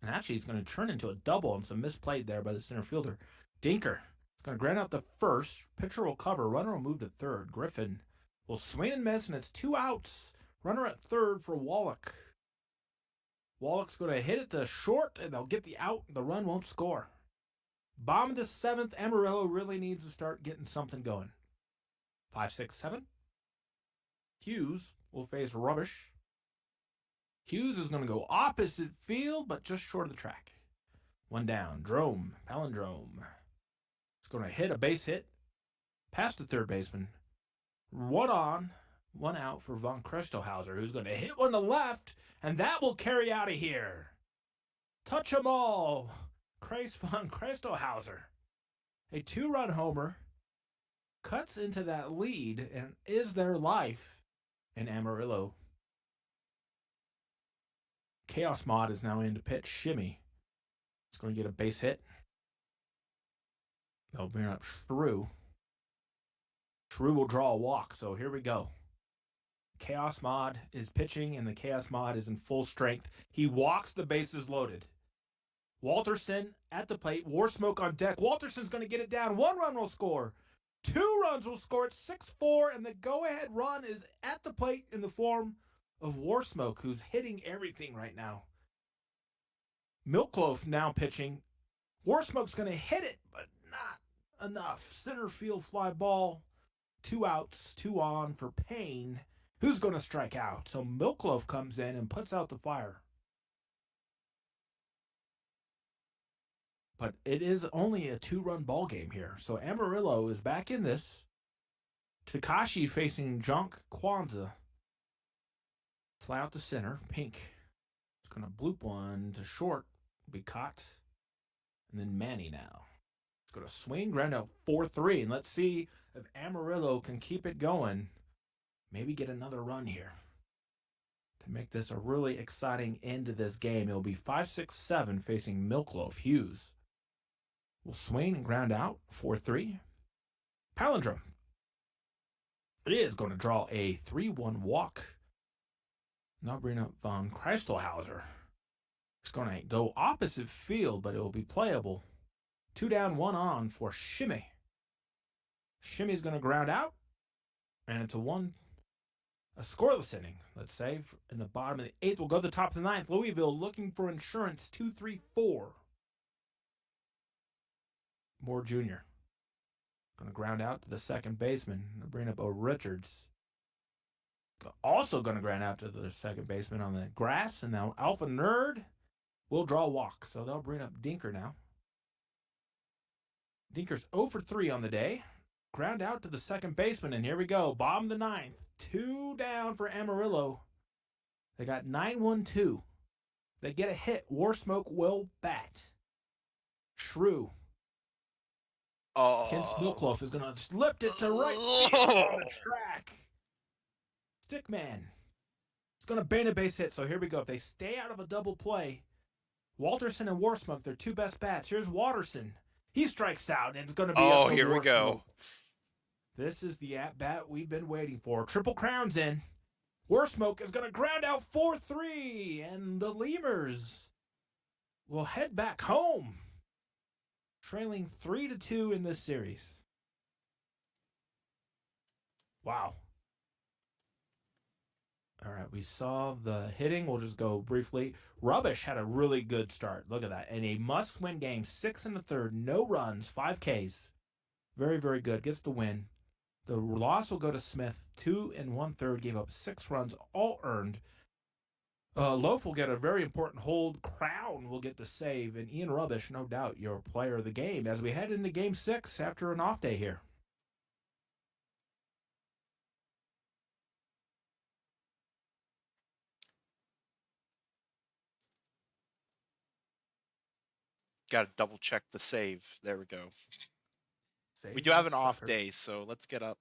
And actually, he's going to turn into a double and some misplayed there by the center fielder. Dinker is going to ground out the first. Pitcher will cover. Runner will move to third. Griffin will swing and miss, and it's 2 outs. Runner at third for Wallach. Wallach's going to hit it to short, and they'll get the out. The run won't score. Bottom of the 7th, Amarillo really needs to start getting something going. 5, 6, 7. Hughes will face Rubbish. Hughes is going to go opposite field, but just short of the track. 1 down. Drome, Palindrome. It's going to hit a base hit past the third baseman. 1 on, 1 out for Von Krestelhauser, who's going to hit one to left, and that will carry out of here. Touch 'em all. Kreis Von Krestelhauser. A 2-run homer cuts into that lead and is their life in Amarillo. Chaos Mod is now in to pitch. Shimmy. It's going to get a base hit. They'll bring up Shrew. Shrew will draw a walk, so here we go. Chaos Mod is pitching, and the Chaos Mod is in full strength. He walks, the bases loaded. Walterson at the plate. War Smoke on deck. Walterson's going to get it down. 1 run will score. 2 runs will score. It's 6-4, and the go-ahead run is at the plate in the form of War Smoke, who's hitting everything right now. Milkloaf now pitching. War Smoke's going to hit it, but not enough. Center field fly ball. 2 outs, 2 on for Payne, who's going to strike out. So Milkloaf comes in and puts out the fire. But it is only a 2-run ball game here. So Amarillo is back in this. Takashi facing Junk Kwanzaa. Fly out to center. Pink. It's going to bloop one to short. Be caught. And then Manny now. It's going to swing, ground out 4-3. And let's see if Amarillo can keep it going. Maybe get another run here. To make this a really exciting end to this game, it'll be 5, 6, 7 facing Milkloaf. Hughes will swing and ground out 4-3. Palindrome. It is going to draw a 3-1 walk. Now bring up Von Krestelhauser. It's going to go opposite field, but it will be playable. 2 down, 1 on for Shimmy. Shimmy's going to ground out, and it's a scoreless inning, let's say. In the bottom of the 8th, we'll go to the top of the 9th. Louisville looking for insurance, 2-3-4. Moore Jr. Going to ground out to the second baseman. Bring up O. Richards. Also going to ground out to the second baseman on the grass. And now Alpha Nerd will draw a walk. So they'll bring up Dinker now. Dinker's 0 for 3 on the day. Ground out to the second baseman. And here we go. Bottom of the 9th. 2 down for Amarillo. They got 9-1-2. They get a hit. War Smoke will bat. Shrew against Milkloaf is going to just lift it to right field on the track. Stickman. It's going to bang a base hit. So here we go. If they stay out of a double play, Walterson and War Smoke, their 2 best bats. Here's Watterson. He strikes out, and it's going to be up to here War we go. Smoke. This is the at-bat we've been waiting for. Triple Crown's in. War Smoke is going to ground out 4-3, and the Lemurs will head back home, trailing 3-2 in this series. Wow. All right, we saw the hitting. We'll just go briefly. Rubbish had a really good start. Look at that. And a must-win game, 6 1/3, no runs, 5 Ks. Very, very good. Gets the win. The loss will go to Smith. 2 1/3 gave up 6 runs, all earned. Loaf will get a very important hold. Crown will get the save, and Ian Rubbish, no doubt, your player of the game as we head into Game 6 after an off day here. Got to double check the save. There we go. We Save do have that an off sucker. day, so let's get up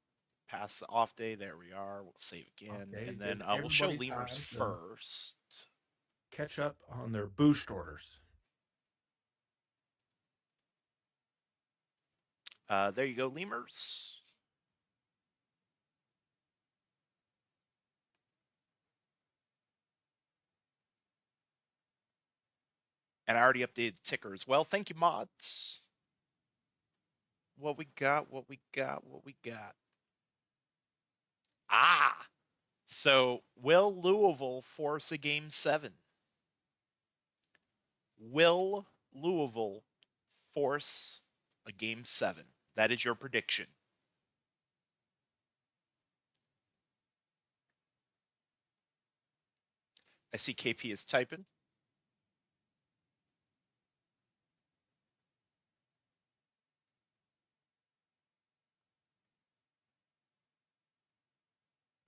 past the off day. There we are. We'll save again, Okay, and then give we'll show everybody lemurs time to first. catch up on their boost orders. There you go, lemurs. And I already updated the ticker as well. Thank you, mods. What we got, what we got, what we got. Ah! So, will Louisville force a game 7? Will Louisville force a game 7? That is your prediction. I see KP is typing.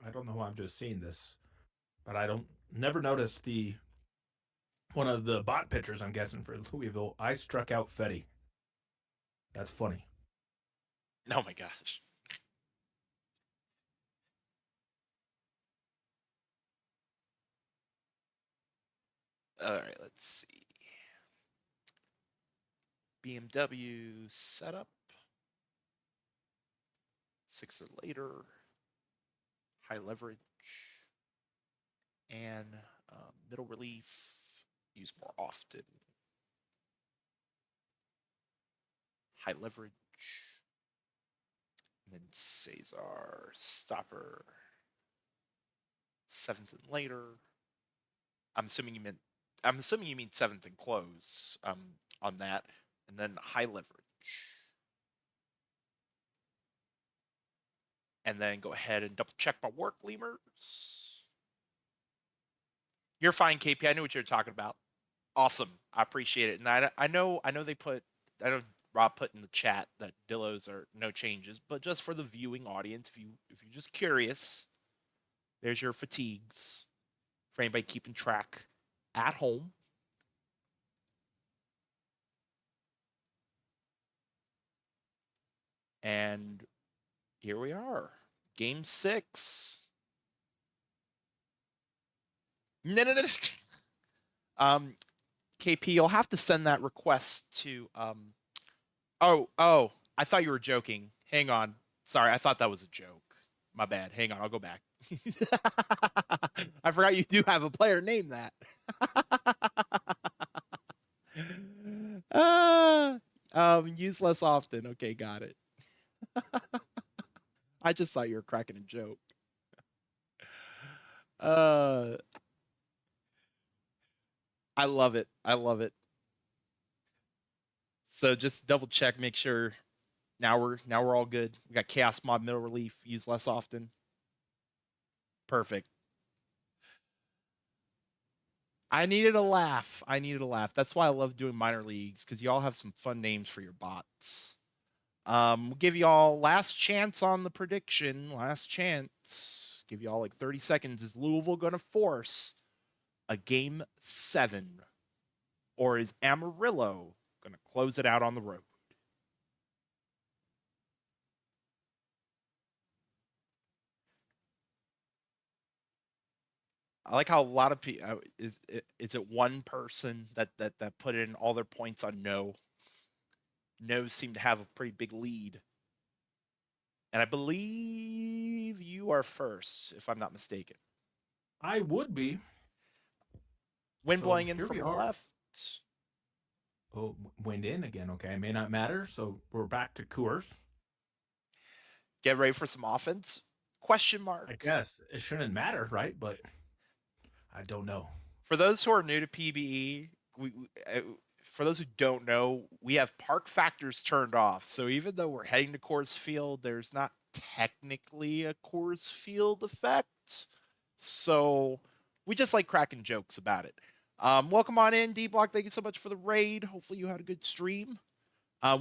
I don't know why I'm just seeing this, but I don't never noticed the one of the bot pitchers. I'm guessing for Louisville. I struck out Fetty. That's funny. Oh my gosh. All right, let's see. BMW setup. 6 or later. High leverage. And middle relief. Use more often. High leverage. And then Cesar. Stopper. 7th and later. I'm assuming you mean 7th and close on that. And then high leverage. And then go ahead and double check my work, lemurs. You're fine, KP. I knew what you were talking about. Awesome. I appreciate it. And I know I know Rob put in the chat that Dillos are no changes, but just for the viewing audience, if you're just curious, there's your fatigues for anybody keeping track at home. And here we are. Game 6. No, no, no. KP, you'll have to send that request to oh, I thought you were joking. Hang on. Sorry, I thought that was a joke. My bad. Hang on, I'll go back. I forgot you do have a player named that. uh, use less often. Okay, got it. I just thought you were cracking a joke. Uh, I love it. I love it. So just double check, make sure now we're all good. We got chaos mod middle relief, use less often. Perfect. I needed a laugh. I needed a laugh. That's why I love doing minor leagues because you all have some fun names for your bots. We'll give you all last chance on the prediction. Last chance. Give you all like 30 seconds. Is Louisville going to force a game 7? Or is Amarillo going to close it out on the road? I like how a lot of people is it one person that put in all their points on no. No seem to have a pretty big lead. And I believe you are first, if I'm not mistaken. I would be. Wind So blowing in here we from the are. left. Oh, wind in again. Okay, may not matter. So we're back to Coors. Get ready for some offense? Question I mark. guess it shouldn't matter, right? But I don't know. For those who are new to PBE, for those who don't know, we have park factors turned off. So even though we're heading to Coors Field, there's not technically a Coors Field effect. So we just like cracking jokes about it. Welcome on in, D Block. Thank you so much for the raid. Hopefully you had a good stream.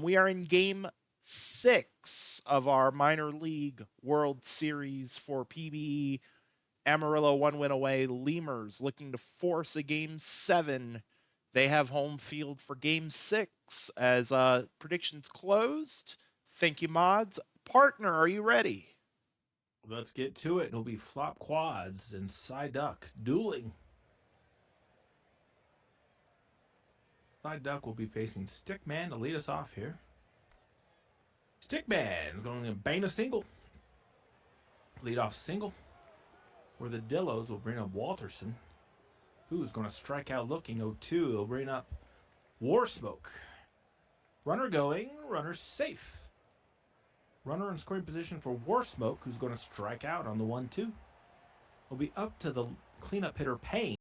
We are in game 6 of our minor league World Series for PBE. Amarillo 1 win away. Lemurs looking to force a game 7. They have home field for game 6 as predictions closed. Thank you, mods. Partner, are you ready? Let's get to it. It'll be flop quads and side duck dueling. Side duck will be facing Stickman to lead us off here. Stickman is going to bang a single. Lead off single. For the Dillos will bring up Walterson, who's going to strike out looking 0-2. He'll bring up War Smoke. Runner going, runner safe. Runner in scoring position for War Smoke, who's going to strike out on the 1-2. Will be up to the cleanup hitter Payne.